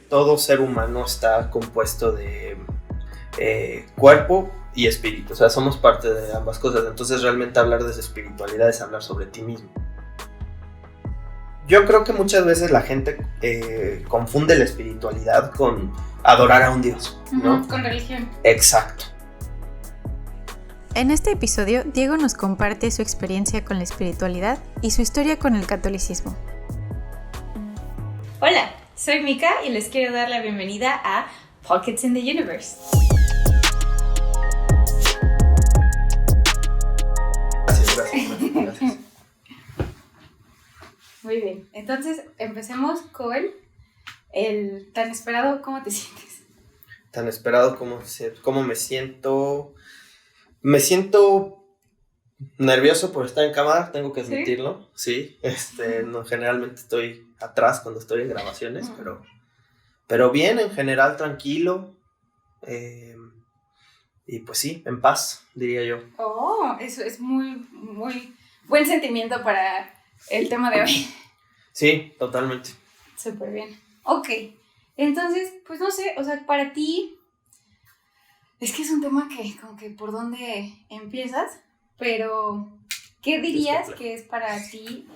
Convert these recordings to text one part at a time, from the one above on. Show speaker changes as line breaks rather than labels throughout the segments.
todo ser humano está compuesto de cuerpo y espíritu, o sea, somos parte de ambas cosas, entonces realmente hablar de espiritualidad es hablar sobre ti mismo. Yo creo que muchas veces la gente confunde la espiritualidad con adorar a un dios, ¿no?
Con religión.
Exacto.
En este episodio, Diego nos comparte su experiencia con la espiritualidad y su historia con el catolicismo.
Hola, soy Mika y les quiero dar la bienvenida a Pockets in the Universe.
Gracias.
Muy bien, entonces empecemos con el tan esperado ¿cómo te sientes?
Tan esperado como me siento. Me siento nervioso por estar en cámara, tengo que admitirlo. Sí, no, generalmente estoy atrás cuando estoy en grabaciones, pero bien, en general tranquilo. Y pues sí, en paz, diría yo.
Oh, eso es muy buen sentimiento para el tema de hoy.
Sí, totalmente.
Súper bien. Ok, entonces, pues no sé, o sea, para ti, es que es un tema que como que por dónde empiezas, pero ¿qué dirías que es para ti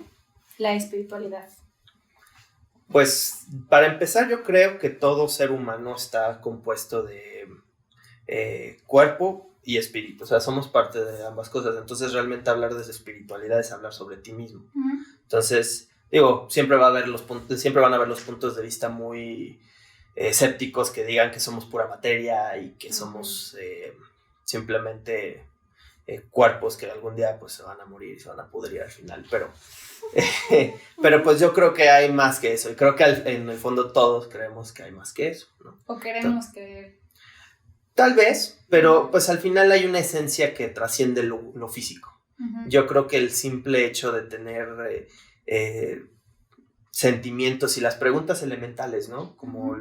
la espiritualidad?
Pues para empezar, yo creo que todo ser humano está compuesto de cuerpo y espíritu, o sea, somos parte de ambas cosas, entonces realmente hablar de espiritualidad es hablar sobre ti mismo.
Uh-huh.
Entonces, digo, siempre van a haber los puntos de vista muy escépticos que digan que somos pura materia y que somos simplemente cuerpos que algún día pues se van a morir y se van a pudrir al final, pero pues yo creo que hay más que eso y creo que en el fondo todos creemos que hay más que eso, ¿no?
O queremos creer.
Tal vez, pero pues al final hay una esencia que trasciende lo físico. Uh-huh. Yo creo que el simple hecho de tener sentimientos y las preguntas elementales, ¿no? Como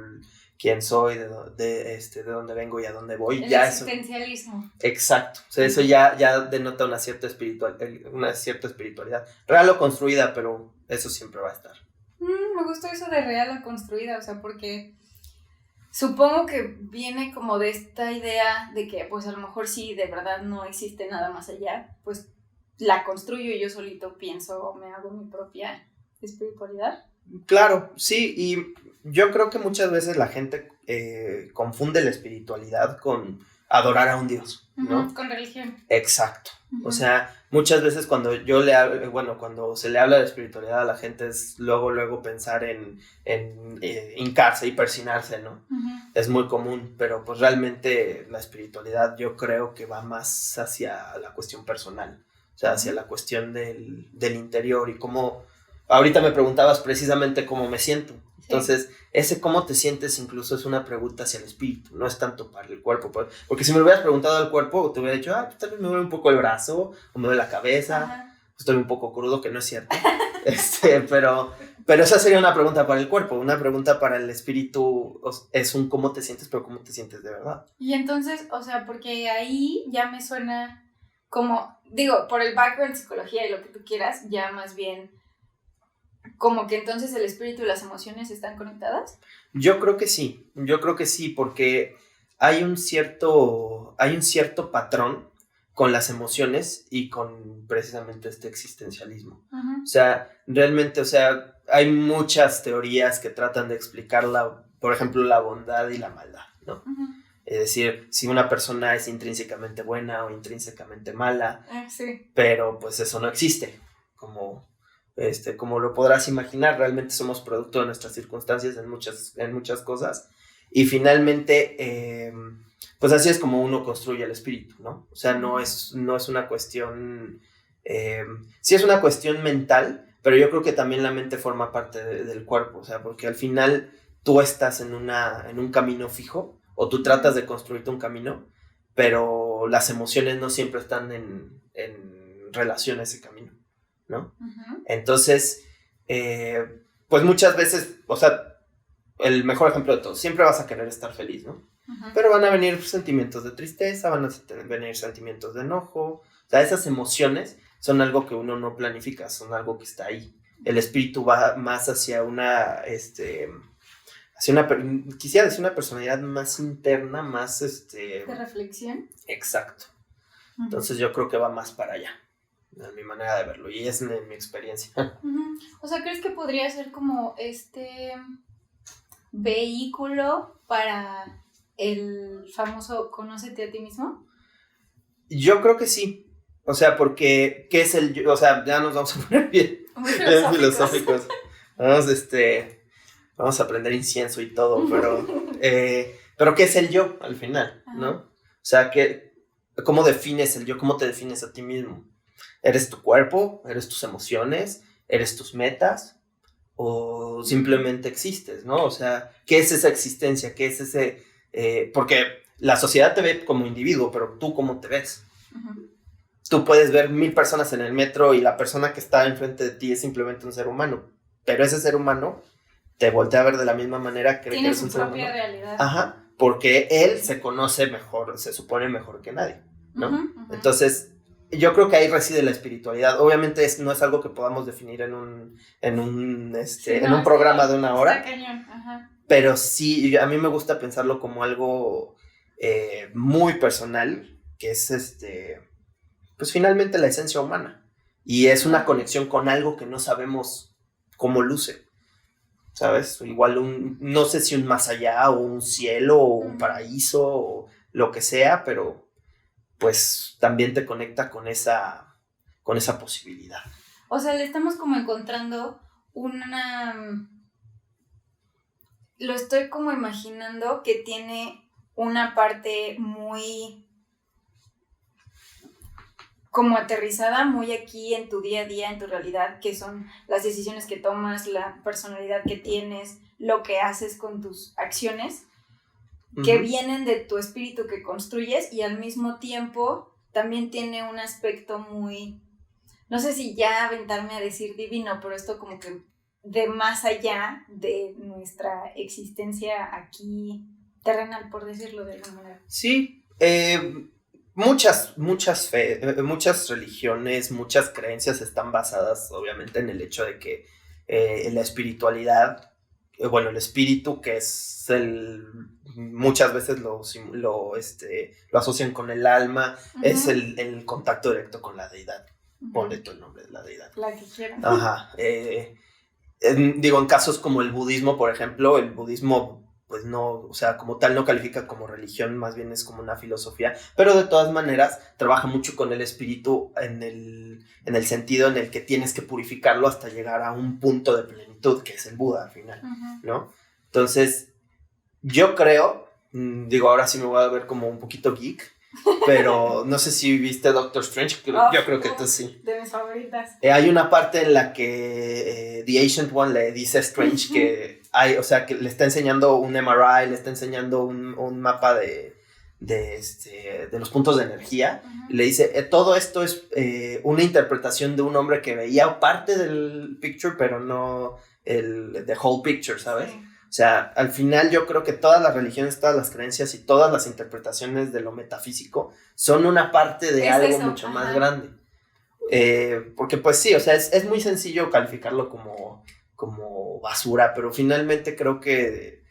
quién soy, de dónde vengo y a dónde voy.
El
ya
existencialismo.
Eso, exacto. O sea, eso ya denota una cierta espiritualidad. Real o construida, pero eso siempre va a estar.
Me gustó eso de real o construida, o sea, porque supongo que viene como de esta idea de que pues a lo mejor sí, de verdad no existe nada más allá, pues la construyo y yo solito pienso, me hago mi propia espiritualidad.
Claro, sí, y yo creo que muchas veces la gente confunde la espiritualidad con adorar a un dios, ¿no?
Con religión.
Exacto. O sea, muchas veces cuando cuando se le habla de espiritualidad a la gente es luego pensar en hincarse y persinarse, ¿no? Es muy común, pero pues realmente la espiritualidad yo creo que va más hacia la cuestión personal, o sea, hacia la cuestión del interior y cómo. Ahorita me preguntabas precisamente cómo me siento. Entonces, ese cómo te sientes incluso es una pregunta hacia el espíritu, no es tanto para el cuerpo. Porque si me hubieras preguntado al cuerpo, te hubiera dicho, pues tal vez me duele un poco el brazo, o me duele la cabeza, estoy un poco crudo, que no es cierto. Pero esa sería una pregunta para el cuerpo. Una pregunta para el espíritu es un cómo te sientes, pero cómo te sientes de verdad.
Y entonces, o sea, porque ahí ya me suena como, digo, por el background de psicología y lo que tú quieras, ya más bien como que entonces el espíritu y las emociones están conectadas.
Yo creo que sí, porque hay un cierto patrón con las emociones y con precisamente este existencialismo. O sea, realmente, hay muchas teorías que tratan de explicar por ejemplo, la bondad y la maldad, ¿no? Es decir, si una persona es intrínsecamente buena o intrínsecamente mala, pero pues eso no existe, como lo podrás imaginar, realmente somos producto de nuestras circunstancias en muchas cosas y finalmente pues así es como uno construye el espíritu, ¿no? O sea, no es una cuestión, sí es una cuestión mental, pero yo creo que también la mente forma parte del cuerpo, o sea, porque al final tú estás en un camino fijo o tú tratas de construirte un camino, pero las emociones no siempre están en relación a ese camino, ¿no? Entonces, pues muchas veces, o sea, el mejor ejemplo de todo, siempre vas a querer estar feliz, ¿no? Pero van a venir sentimientos de tristeza, van a venir sentimientos de enojo, o sea, esas emociones son algo que uno no planifica, son algo que está ahí. El espíritu va más hacia quisiera decir una personalidad más interna, más
de reflexión.
Exacto. Entonces yo creo que va más para allá, en mi manera de verlo, y es en mi experiencia.
O sea, ¿crees que podría ser como vehículo para el famoso conócete a ti mismo?
Yo creo que sí. O sea, porque ¿qué es el yo? O sea, ya nos vamos a poner bien filosóficos. Vamos a aprender incienso y todo, pero ¿qué es el yo al final, no? O sea, ¿cómo defines el yo? ¿Cómo te defines a ti mismo? ¿Eres tu cuerpo? ¿Eres tus emociones? ¿Eres tus metas? ¿O simplemente existes, no? O sea, ¿qué es esa existencia? ¿Qué es ese...? Porque la sociedad te ve como individuo, pero ¿tú cómo te ves? Tú puedes ver 1000 personas en el metro y la persona que está enfrente de ti es simplemente un ser humano, pero ese ser humano te voltea a ver de la misma manera que
tiene
eres
su
un ser humano.
propia realidad.
Ajá, porque él se conoce mejor, se supone mejor que nadie, ¿no? Entonces, yo creo que ahí reside la espiritualidad. Obviamente no es algo que podamos definir en un programa de una hora.
Está cañón. Ajá.
Pero sí, a mí me gusta pensarlo como algo muy personal, que es pues finalmente la esencia humana. Y es una conexión con algo que no sabemos cómo luce, ¿sabes? Igual no sé si un más allá, o un cielo, o un paraíso, o lo que sea, pero pues también te conecta con esa posibilidad.
O sea, le estamos como encontrando lo estoy como imaginando que tiene una parte muy como aterrizada, muy aquí en tu día a día, en tu realidad, que son las decisiones que tomas, la personalidad que tienes, lo que haces con tus acciones, que vienen de tu espíritu que construyes, y al mismo tiempo también tiene un aspecto muy, no sé si ya aventarme a decir divino, pero esto como que de más allá de nuestra existencia aquí terrenal, por decirlo de alguna manera.
Sí, muchas religiones, muchas creencias están basadas obviamente en el hecho de que la espiritualidad, el espíritu, que es muchas veces lo asocian con el alma, es el contacto directo con la deidad. Ponle tú el nombre de la deidad.
La que quieras.
Ajá. En casos como el budismo, por ejemplo, el budismo pues no, o sea, como tal no califica como religión, más bien es como una filosofía, pero de todas maneras trabaja mucho con el espíritu en el sentido en el que tienes que purificarlo hasta llegar a un punto de plenitud, que es el Buda al final, ¿no? Entonces, yo creo, ahora sí me voy a ver como un poquito geek, pero no sé si viste Doctor Strange, yo creo que tú sí.
De mis favoritas.
Hay una parte en la que The Ancient One le dice a Strange que que le está enseñando un MRI, le está enseñando un mapa de los puntos de energía, y le dice, todo esto es una interpretación de un hombre que veía parte del picture, pero no the whole picture, ¿sabes? Sí. O sea, al final yo creo que todas las religiones, todas las creencias y todas las interpretaciones de lo metafísico son una parte de algo mucho más grande. Porque pues sí, o sea, es muy sencillo calificarlo como basura, pero finalmente creo que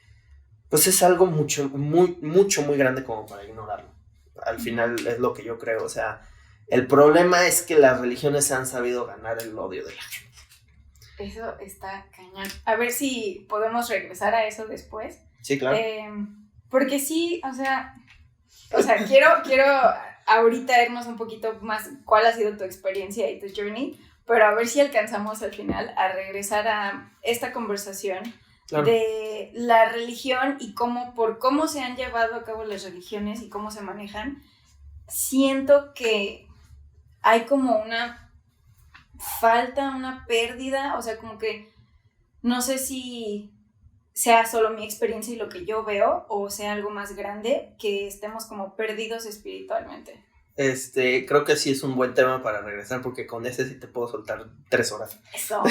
pues es algo muy grande como para ignorarlo. Al final es lo que yo creo, o sea, el problema es que las religiones han sabido ganar el odio de la gente.
Eso está cañón. A ver si podemos regresar a eso después.
Sí, claro.
Porque sí, o sea, quiero ahorita irnos un poquito más cuál ha sido tu experiencia y tu journey, pero a ver si alcanzamos al final a regresar a esta conversación de la religión y por cómo se han llevado a cabo las religiones y cómo se manejan. Siento que hay como una falta, una pérdida, o sea, como que no sé si sea solo mi experiencia y lo que yo veo, o sea algo más grande, que estemos como perdidos espiritualmente.
Creo que sí es un buen tema para regresar, porque con ese sí te puedo soltar 3 horas.
Eso. Ok.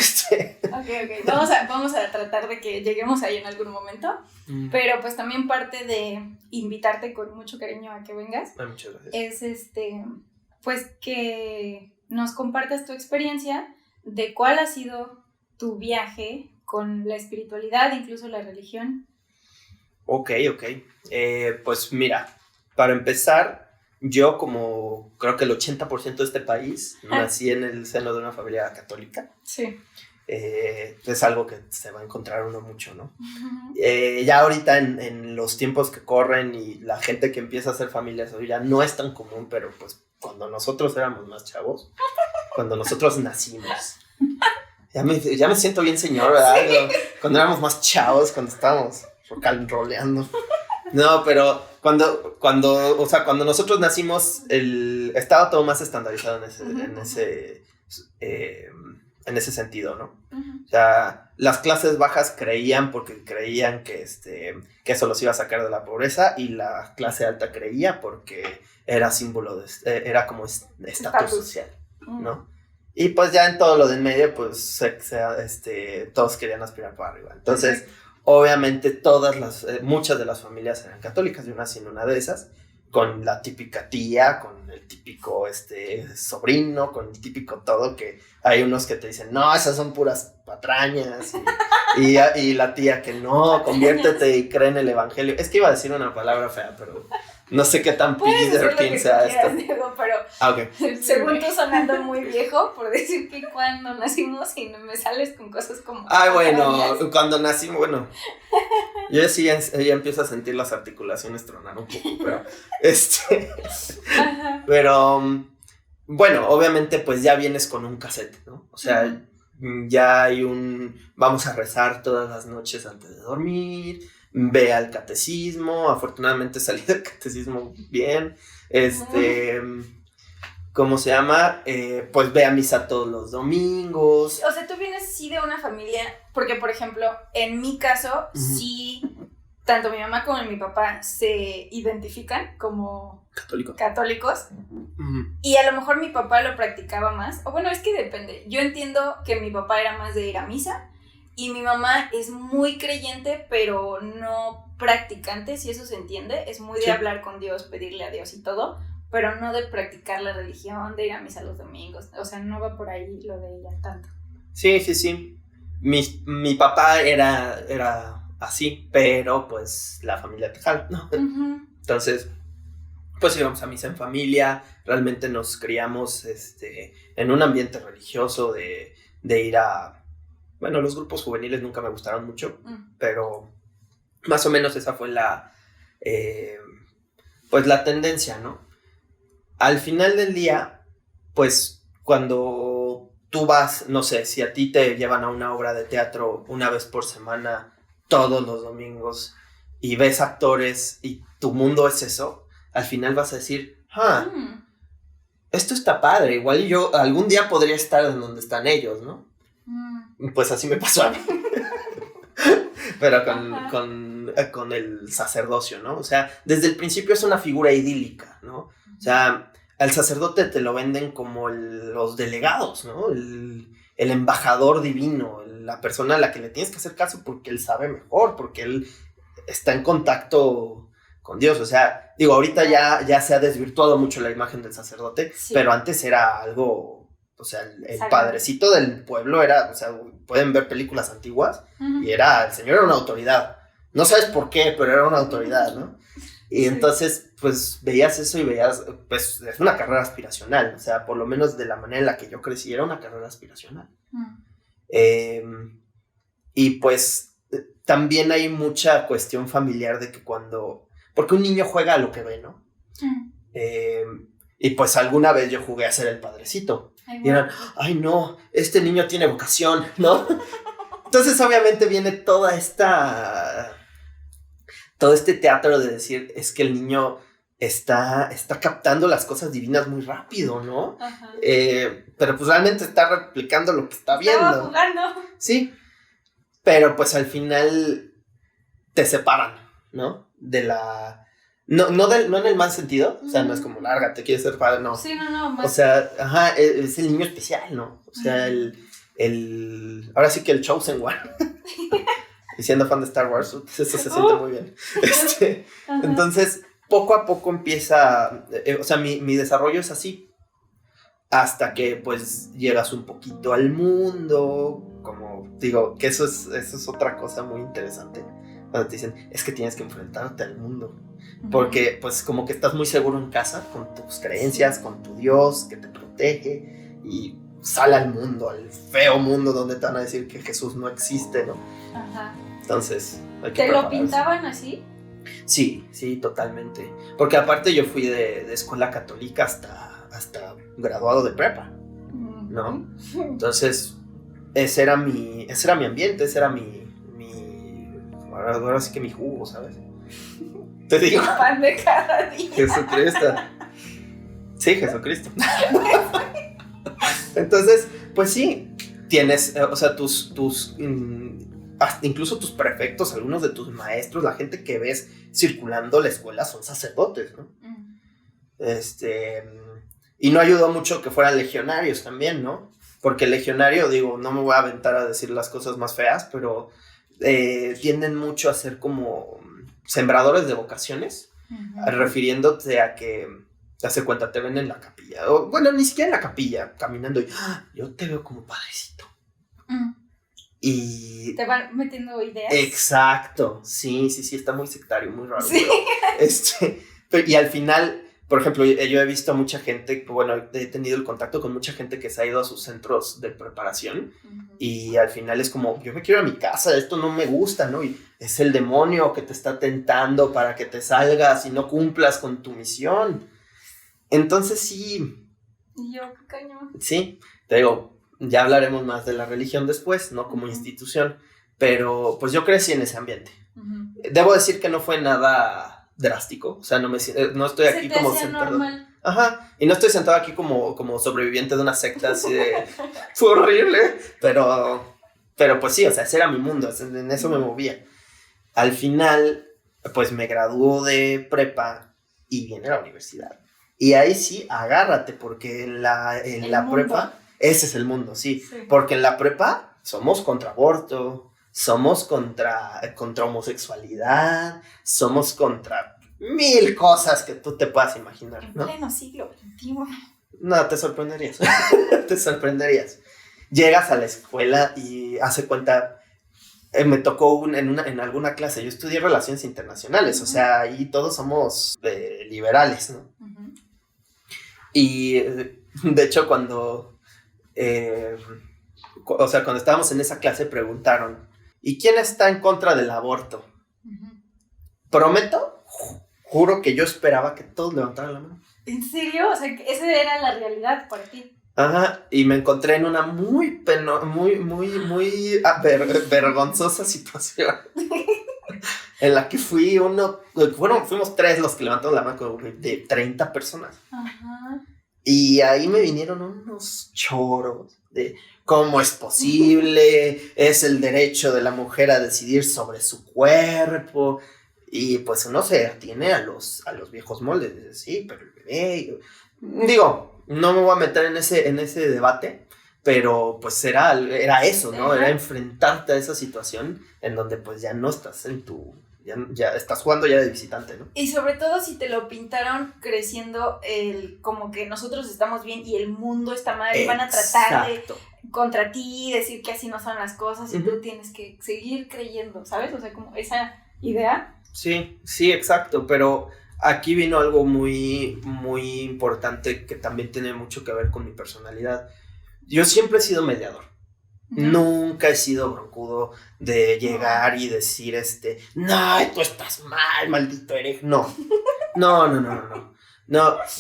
Vamos a tratar de que lleguemos ahí en algún momento, pero pues también parte de invitarte con mucho cariño a que vengas.
Muchas gracias.
Es pues que nos compartas tu experiencia de cuál ha sido tu viaje con la espiritualidad, incluso la religión.
Ok. Pues mira, para empezar, yo como creo que el 80% de este país nací en el seno de una familia católica.
Sí.
Es algo que se va a encontrar uno mucho, ¿no? Ya ahorita en los tiempos que corren y la gente que empieza a hacer familias hoy ya no es tan común, pero pues cuando nosotros éramos más chavos, cuando nosotros nacimos, ya me siento bien señor, ¿verdad? Sí. Cuando éramos más chavos, cuando estábamos roleando. No, pero cuando nosotros nacimos, estaba todo más estandarizado en ese sentido, ¿no? O sea, las clases bajas creían que eso los iba a sacar de la pobreza, y la clase alta creía porque era símbolo era como estatus social, ¿no? Y pues ya en todo lo de en medio, pues todos querían aspirar para arriba. Entonces, obviamente muchas de las familias eran católicas. Yo nací en una de esas, con la típica tía, con el típico sobrino, con el típico todo, que hay unos que te dicen, no, esas son puras patrañas, y la tía que no, conviértete y cree en el evangelio. Es que iba a decir una palabra fea, pero no sé qué tan PG-13 sea esto.
Diego, pero
Okay.
Según tú sonando muy viejo, por decir que cuando nacimos y no me sales con cosas como...
Bueno, cuando nacimos, bueno, yo sí ya empiezo a sentir las articulaciones tronar un poco, pero pero bueno, obviamente pues ya vienes con un cassette, ¿no? O sea, ya hay vamos a rezar todas las noches antes de dormir, ve al catecismo. Afortunadamente salí del catecismo bien, ¿cómo se llama? Pues ve a misa todos los domingos.
O sea, tú vienes sí de una familia, porque por ejemplo, en mi caso, sí, tanto mi mamá como mi papá se identifican como católicos. Y a lo mejor mi papá lo practicaba más, o bueno, es que depende. Yo entiendo que mi papá era más de ir a misa, y mi mamá es muy creyente, pero no practicante, si eso se entiende. Es muy de hablar con Dios, pedirle a Dios y todo, pero no de practicar la religión, de ir a misa los domingos. O sea, no va por ahí lo de ella tanto.
Sí. Mi papá era así, pero pues la familia tejana, ¿no? Entonces, pues íbamos a misa en familia. Realmente nos criamos en un ambiente religioso de ir a... Bueno, los grupos juveniles nunca me gustaron mucho, pero más o menos esa fue pues la tendencia, ¿no? Al final del día, pues cuando tú vas, no sé, si a ti te llevan a una obra de teatro una vez por semana, todos los domingos, y ves actores y tu mundo es eso, al final vas a decir, esto está padre, igual yo algún día podría estar en donde están ellos, ¿no? Pues así me pasó a mí. Pero con el sacerdocio, ¿no? O sea, desde el principio es una figura idílica, ¿no? O sea, al sacerdote te lo venden como los delegados, ¿no? El embajador divino, la persona a la que le tienes que hacer caso porque él sabe mejor, porque él está en contacto con Dios. O sea, digo, ahorita ya se ha desvirtuado mucho la imagen del sacerdote, pero antes era algo... O sea, el padrecito del pueblo era, o sea, pueden ver películas antiguas, y el señor era una autoridad. No sabes por qué, pero era una autoridad, ¿no? Y entonces, pues, veías eso y veías, pues, es una carrera aspiracional. O sea, por lo menos de la manera en la que yo crecí, era una carrera aspiracional. Y pues, también hay mucha cuestión familiar de que porque un niño juega a lo que ve, ¿no? Y pues alguna vez yo jugué a ser el padrecito. Y eran, ay no, este niño tiene vocación, ¿no? Entonces obviamente viene todo este teatro de decir, es que el niño está captando las cosas divinas muy rápido, ¿no? Pero pues realmente está replicando lo que está viendo.
Estaba jugando.
Sí, pero pues al final te separan, ¿no? De la... No en el mal sentido, o sea, no es como lárgate, quieres ser padre, no.
Sí, no.
O sea, es el niño especial, ¿no? O sea, ahora sí que el Chosen One. Y siendo fan de Star Wars, eso se siente muy bien. Entonces, poco a poco empieza, o sea, mi desarrollo es así. Hasta que, pues, llegas un poquito al mundo, como digo, que eso es otra cosa muy interesante. Cuando te dicen, es que tienes que enfrentarte al mundo. Porque pues como que estás muy seguro en casa con tus creencias, con tu Dios que te protege, y sale al mundo, al feo mundo donde te van a decir que Jesús no existe, ¿no?
Ajá.
Entonces hay que
¿Te lo
prepararse.
pintaban así?
Sí, totalmente. Porque aparte yo fui de escuela católica hasta graduado de prepa, ¿no? Entonces ese era mi ambiente, ese era mi ahora sí que mi jugo, ¿sabes? Te digo.
Pan de cada día.
Jesucristo. Sí, Jesucristo. Entonces, pues sí, tienes, o sea, incluso tus prefectos, algunos de tus maestros, la gente que ves circulando la escuela son sacerdotes, ¿no? Y no ayudó mucho que fueran legionarios también, ¿no? Porque el legionario, digo, no me voy a aventar a decir las cosas más feas, pero tienden mucho a ser como sembradores de vocaciones, refiriéndote a que te hace cuenta, te ven en la capilla, o bueno, ni siquiera en la capilla, caminando y yo te veo como padrecito. Y
te van metiendo ideas.
Exacto, sí, está muy sectario, muy raro.
Sí.
Y al final, por ejemplo, yo he visto a mucha gente, bueno, he tenido el contacto con mucha gente que se ha ido a sus centros de preparación, y al final es como, yo me quiero ir a mi casa, esto no me gusta, ¿no? Y es el demonio que te está tentando para que te salgas y no cumplas con tu misión. Entonces sí.
Y yo, qué cañón.
Sí, te digo, ya hablaremos más de la religión después, ¿no? Como institución, pero pues yo crecí en ese ambiente. Debo decir que no fue nada drástico, o sea, no estoy aquí como sentado. Normal. Ajá, y no estoy sentado aquí como sobreviviente de una secta así de... Fue horrible, pero pues sí, o sea, ese era mi mundo, en eso me movía. Al final, pues me graduó de prepa y viene a la universidad. Y ahí sí, agárrate, porque en la prepa, ese es el mundo, sí. Porque en la prepa somos contra aborto, somos contra homosexualidad, somos contra 1000 cosas que tú te puedas imaginar, ¿no?
En pleno siglo XXI.
No, te sorprenderías, te sorprenderías. Llegas a la escuela y hace cuenta, me tocó en alguna clase, yo estudié Relaciones Internacionales, o sea, ahí todos somos liberales, ¿no? Y de hecho cuando estábamos en esa clase preguntaron, ¿y quién está en contra del aborto? Prometo, juro que yo esperaba que todos levantaran la mano.
¿En serio? O sea, que esa era la realidad para ti.
Ajá, y me encontré en una muy vergonzosa situación en la que fuimos 3 los que levantaron la mano de 30 personas.
Ajá.
Y ahí me vinieron unos choros de cómo es posible, es el derecho de la mujer a decidir sobre su cuerpo. Y pues uno se atiene a los viejos moldes, de, sí, pero el bebé... Digo, no me voy a meter en ese debate, pero pues era eso, ¿no? Era enfrentarte a esa situación en donde pues ya no estás en tu... Ya estás jugando ya de visitante, ¿no?
Y sobre todo si te lo pintaron creciendo como que nosotros estamos bien y el mundo está mal, y van a tratar de contra ti, decir que así no son las cosas, y tú tienes que seguir creyendo, ¿sabes? O sea, como esa idea.
Sí, exacto, pero aquí vino algo muy, muy importante que también tiene mucho que ver con mi personalidad. Yo siempre he sido mediador. Nunca he sido broncudo de llegar y decir no, tú estás mal, maldito hereje. No,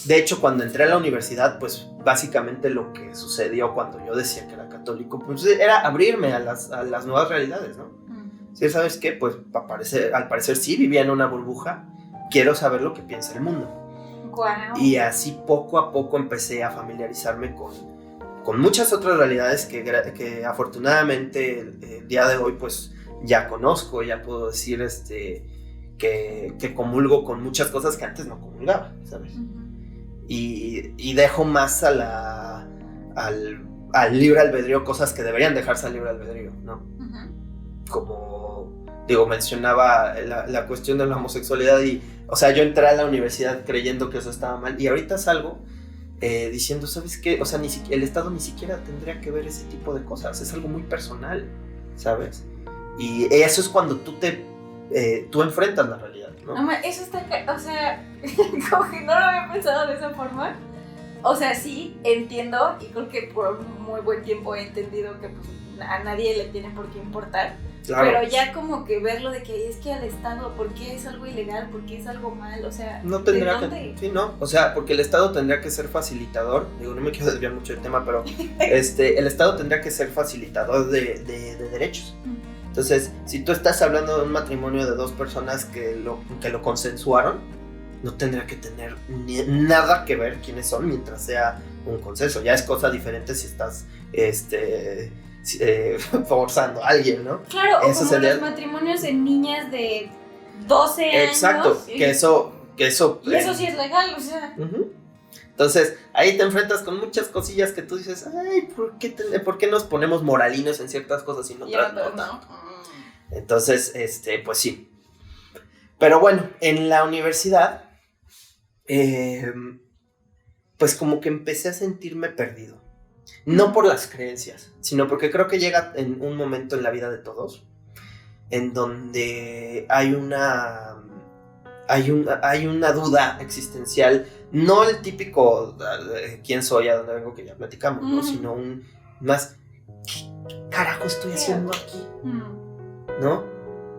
de hecho, cuando entré a la universidad, pues básicamente lo que sucedió cuando yo decía que era católico, pues era abrirme a las nuevas realidades, ¿no? Sí, ¿sabes qué? Pues al parecer sí vivía en una burbuja, quiero saber lo que piensa el mundo.
Wow.
Y así poco a poco empecé a familiarizarme con muchas otras realidades que afortunadamente el día de hoy pues ya conozco, ya puedo decir que comulgo con muchas cosas que antes no comulgaba, ¿sabes? Y dejo más al libre albedrío cosas que deberían dejarse al libre albedrío, ¿no? Como, digo, mencionaba la cuestión de la homosexualidad y, o sea, yo entré a la universidad creyendo que eso estaba mal y ahorita salgo diciendo, ¿sabes qué? O sea, el Estado ni siquiera tendría que ver ese tipo de cosas, es algo muy personal, ¿sabes? Y eso es cuando tú te tú enfrentas la realidad, ¿no?
No, eso está, o sea, como que no lo había pensado de esa forma. O sea, sí, entiendo, y creo que por un muy buen tiempo he entendido que pues, a nadie le tiene por qué importar. Claro. Pero ya como que verlo de que es que al Estado, ¿por qué es algo ilegal? ¿Por qué es algo mal? O sea,
no tendrá que, sí, no, o sea, porque el Estado tendría que ser facilitador, digo, no me quiero desviar mucho del tema, pero el Estado tendría que ser facilitador de derechos. Entonces, si tú estás hablando de un matrimonio de dos personas que lo consensuaron, no tendría que tener nada que ver quiénes son mientras sea un consenso. Ya es cosa diferente si estás forzando a alguien, ¿no?
Claro, o eso como sería... los matrimonios de niñas de 12 años.
Exacto, que eso...
Y eso sí es legal, o sea...
Uh-huh. Entonces, ahí te enfrentas con muchas cosillas que tú dices, ay, ¿por qué nos ponemos moralinos en ciertas cosas y en otras no tanto? Entonces, pues sí. Pero bueno, en la universidad, pues como que empecé a sentirme perdido. No por las creencias, sino porque creo que llega en un momento en la vida de todos en donde hay una duda existencial, no el típico quién soy, a dónde vengo, que ya platicamos, ¿no? Sino un más, ¿qué carajo estoy haciendo aquí? ¿No?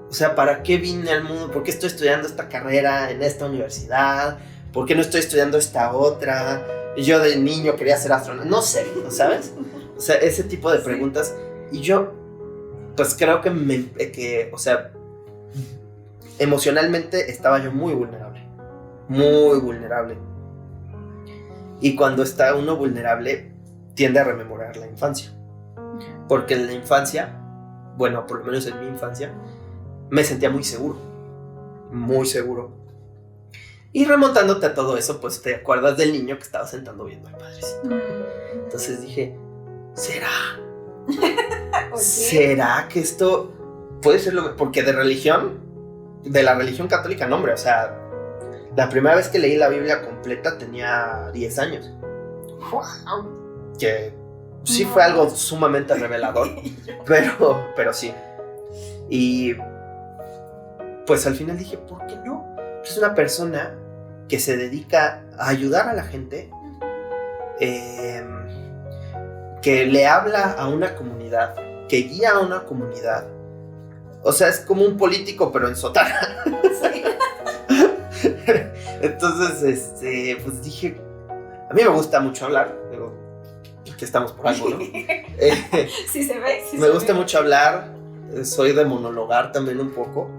O sea, ¿para qué vine al mundo? ¿Por qué estoy estudiando esta carrera en esta universidad? ¿Por qué no estoy estudiando esta otra? Yo de niño quería ser astronauta, no sé, ¿sabes? O sea, ese tipo de preguntas. Y yo, pues creo que o sea, emocionalmente estaba yo muy vulnerable. Muy vulnerable. Y cuando está uno vulnerable, tiende a rememorar la infancia. Porque en la infancia, bueno, por lo menos en mi infancia, me sentía muy seguro. Muy seguro. Y remontándote a todo eso, pues te acuerdas del niño que estaba sentando viendo al padrecito. Entonces dije, ¿será? ¿Será que esto puede ser lo que...? Porque de la religión católica, no, hombre, o sea, la primera vez que leí la Biblia completa tenía 10 años. Que sí fue algo sumamente revelador, pero sí. Y pues al final dije, ¿por qué no? Es una persona que se dedica a ayudar a la gente, que le habla a una comunidad, que guía a una comunidad. O sea, es como un político, pero en sotana. Sí. Entonces, pues dije, a mí me gusta mucho hablar, digo, que estamos por algo, ¿no?
Sí se ve.
Me gusta mucho hablar, soy de monologar también un poco.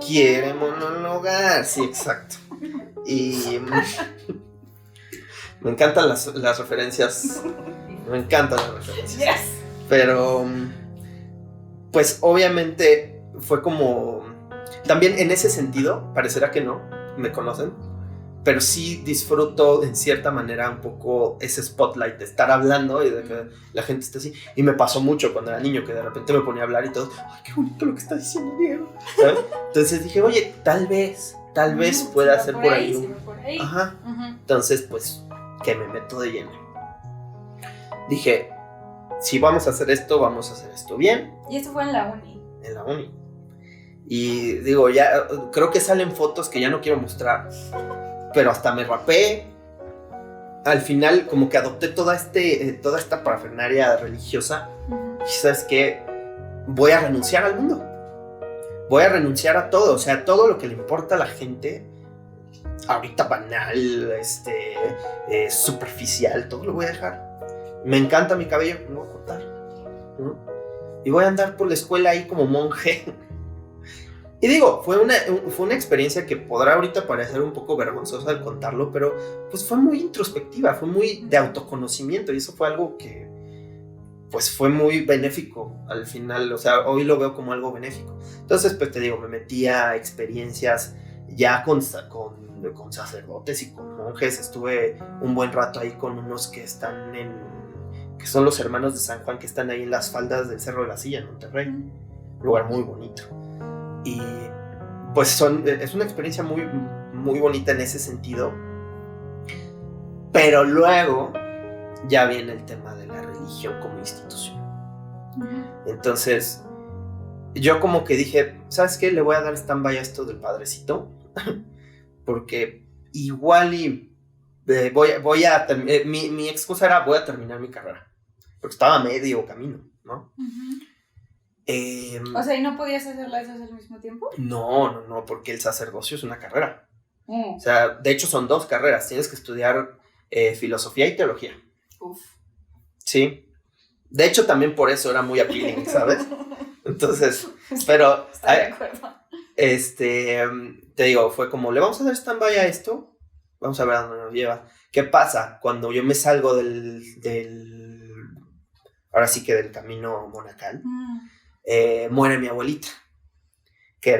Quiere monologar, sí, exacto. Y me encantan las referencias. Me encantan las referencias. Yes. Pero, pues obviamente fue como... También en ese sentido, parecerá que no, me conocen, pero sí disfruto en cierta manera un poco ese spotlight de estar hablando y de que la gente esté así. Y me pasó mucho cuando era niño, que de repente me ponía a hablar y todo, ¡ay, qué bonito lo que está diciendo Diego! ¿Sabes? Entonces dije, oye, tal vez pueda ser por ahí. Ajá. Entonces, pues, que me meto de lleno. Dije, si vamos a hacer esto bien.
¿Y esto fue en la uni?
En la uni. Y digo, ya creo que salen fotos que ya no quiero mostrar, pero hasta me rapé. Al final como que adopté toda esta parafernalia religiosa. Y ¿sabes qué? Voy a renunciar al mundo. Voy a renunciar a todo. O sea, todo lo que le importa a la gente, ahorita banal, superficial, todo lo voy a dejar. Me encanta mi cabello, lo voy a cortar, ¿no? Y voy a andar por la escuela ahí como monje. Y digo, fue una experiencia que podrá ahorita parecer un poco vergonzosa al contarlo, pero pues fue muy introspectiva, fue muy de autoconocimiento, y eso fue algo que pues fue muy benéfico al final. O sea, hoy lo veo como algo benéfico. Entonces, pues te digo, me metí a experiencias ya con sacerdotes y con monjes. Estuve un buen rato ahí con unos que que son los hermanos de San Juan, que están ahí en las faldas del Cerro de la Silla en Monterrey. Un lugar muy bonito. Y pues es una experiencia muy, muy bonita en ese sentido. Pero luego ya viene el tema de la religión como institución. Entonces, yo como que dije, ¿sabes qué? Le voy a dar stand-by a esto del padrecito, porque igual y mi excusa era voy a terminar mi carrera, porque estaba a medio camino, ¿no?
O sea, ¿y no podías hacer las dos al mismo tiempo?
No, porque el sacerdocio es una carrera. O sea, de hecho son 2 carreras, tienes que estudiar filosofía y teología.
Uf.
Sí, de hecho también por eso era muy appealing, ¿sabes? Entonces, pero
estoy de acuerdo.
Te digo, fue como, le vamos a dar stand-by a esto, vamos a ver a dónde nos lleva. ¿Qué pasa? Cuando yo me salgo ahora sí que del camino monacal, muere mi abuelita, que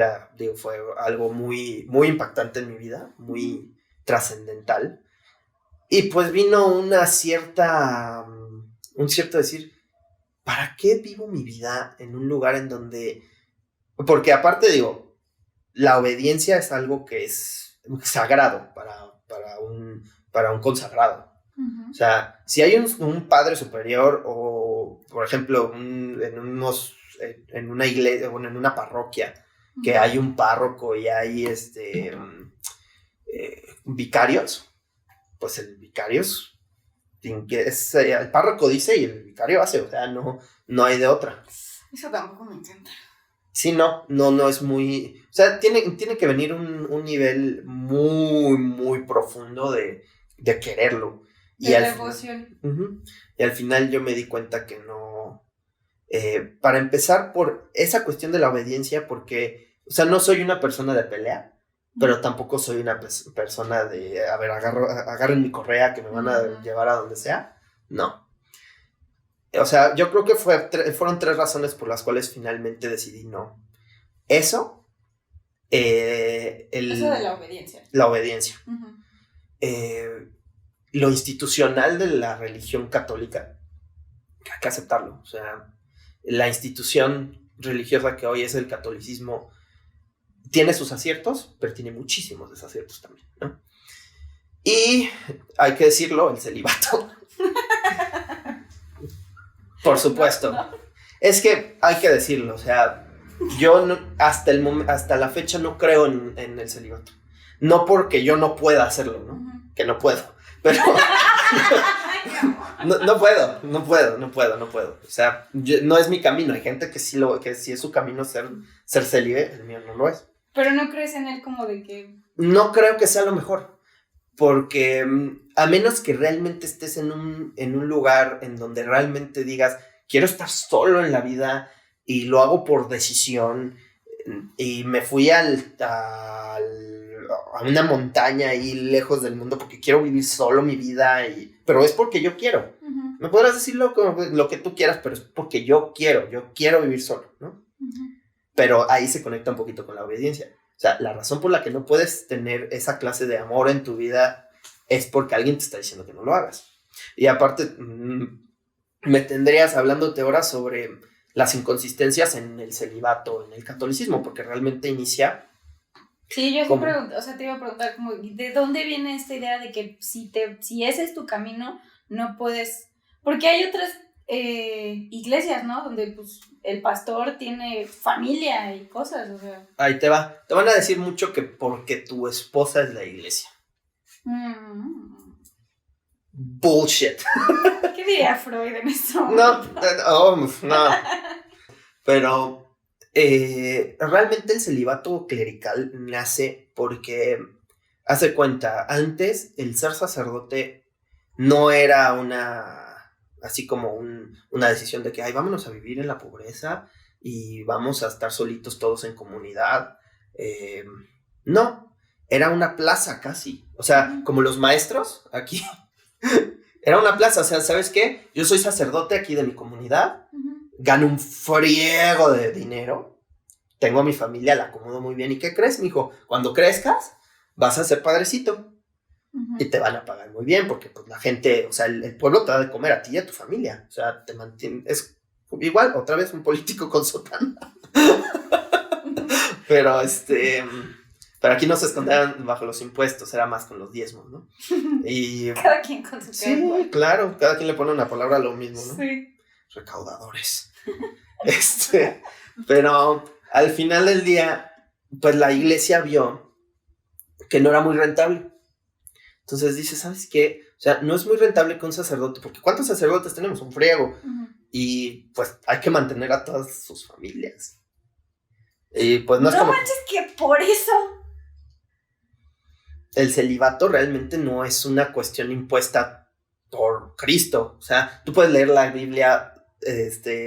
fue algo muy, muy impactante en mi vida, muy trascendental. Y pues vino un cierto decir, ¿para qué vivo mi vida en un lugar en donde... Porque aparte digo, la obediencia es algo que es sagrado para un consagrado. Uh-huh. O sea, si hay un padre superior o, por ejemplo, en una iglesia, bueno, en una parroquia, uh-huh, que hay un párroco y hay vicarios, pues el vicario el párroco dice y el vicario hace, o sea, no hay de otra.
Eso tampoco me encanta.
Sí, no es muy... O sea, tiene que venir un nivel muy, muy profundo de quererlo.
De devoción.
Y al final yo me di cuenta que no... para empezar, por esa cuestión de la obediencia, porque, o sea, no soy una persona de pelea, pero tampoco soy una persona de, a ver, agarren mi correa que me van a llevar a donde sea. No. O sea, yo creo que fueron 3 razones por las cuales finalmente decidí no. Eso.
Eso de la obediencia.
La obediencia.
Uh-huh.
Lo institucional de la religión católica. Hay que aceptarlo. O sea, la institución religiosa que hoy es el catolicismo tiene sus aciertos, pero tiene muchísimos desaciertos también, ¿no? Y hay que decirlo, el celibato. Por supuesto. No. Es que hay que decirlo, o sea, yo hasta la fecha no creo en el celibato. No porque yo no pueda hacerlo, ¿no? Uh-huh. Que no puedo, pero no puedo. O sea, no es mi camino. Hay gente que sí es su camino ser célibe, el mío no lo es.
Pero no crees en él como de que...
No creo que sea lo mejor, porque a menos que realmente estés en un lugar en donde realmente digas, quiero estar solo en la vida y lo hago por decisión, y me fui a una montaña ahí lejos del mundo porque quiero vivir solo mi vida, pero es porque yo quiero. Uh-huh. Me podrás decir lo que tú quieras, pero es porque yo quiero vivir solo, ¿no? Uh-huh. Pero ahí se conecta un poquito con la obediencia. O sea, la razón por la que no puedes tener esa clase de amor en tu vida es porque alguien te está diciendo que no lo hagas. Y aparte, me tendrías hablándote ahora sobre las inconsistencias en el celibato, en el catolicismo, porque realmente inicia...
Sí, yo te iba a preguntar, como, ¿de dónde viene esta idea de que si ese es tu camino, no puedes...? Porque hay otras iglesias, ¿no? Donde, pues, el pastor tiene familia y cosas, o sea...
Ahí te va. Te van a decir mucho que porque tu esposa es la iglesia. Bullshit.
¿Qué diría Freud en esto?
No. Pero realmente el celibato clerical nace porque, hace cuenta, antes el ser sacerdote no era así como una decisión de que, ay, vámonos a vivir en la pobreza y vamos a estar solitos todos en comunidad. No, era una plaza casi. O sea, como los maestros aquí. Era una plaza, o sea, ¿sabes qué? Yo soy sacerdote aquí de mi comunidad, gano un friego de dinero, tengo a mi familia, la acomodo muy bien. ¿Y qué crees, mijo? Cuando crezcas, vas a ser padrecito. Y te van a pagar muy bien, porque pues la gente, o sea, el pueblo te da de comer a ti y a tu familia. O sea, te mantiene, es igual, otra vez un político con sotana. Pero aquí no se escondían bajo los impuestos, era más con los diezmos, ¿no? Y
cada quien con su
sí, claro, cada quien le pone una palabra a lo mismo, ¿no?
Sí.
recaudadores. Pero al final del día, pues la iglesia vio que no era muy rentable. Entonces dice, ¿sabes qué? O sea, no es muy rentable que un sacerdote, porque ¿cuántos sacerdotes tenemos? Un friego. Y pues hay que mantener a todas sus familias. Y pues no es como...
manches que por eso...
El celibato realmente no es una cuestión impuesta por Cristo. O sea, tú puedes leer la Biblia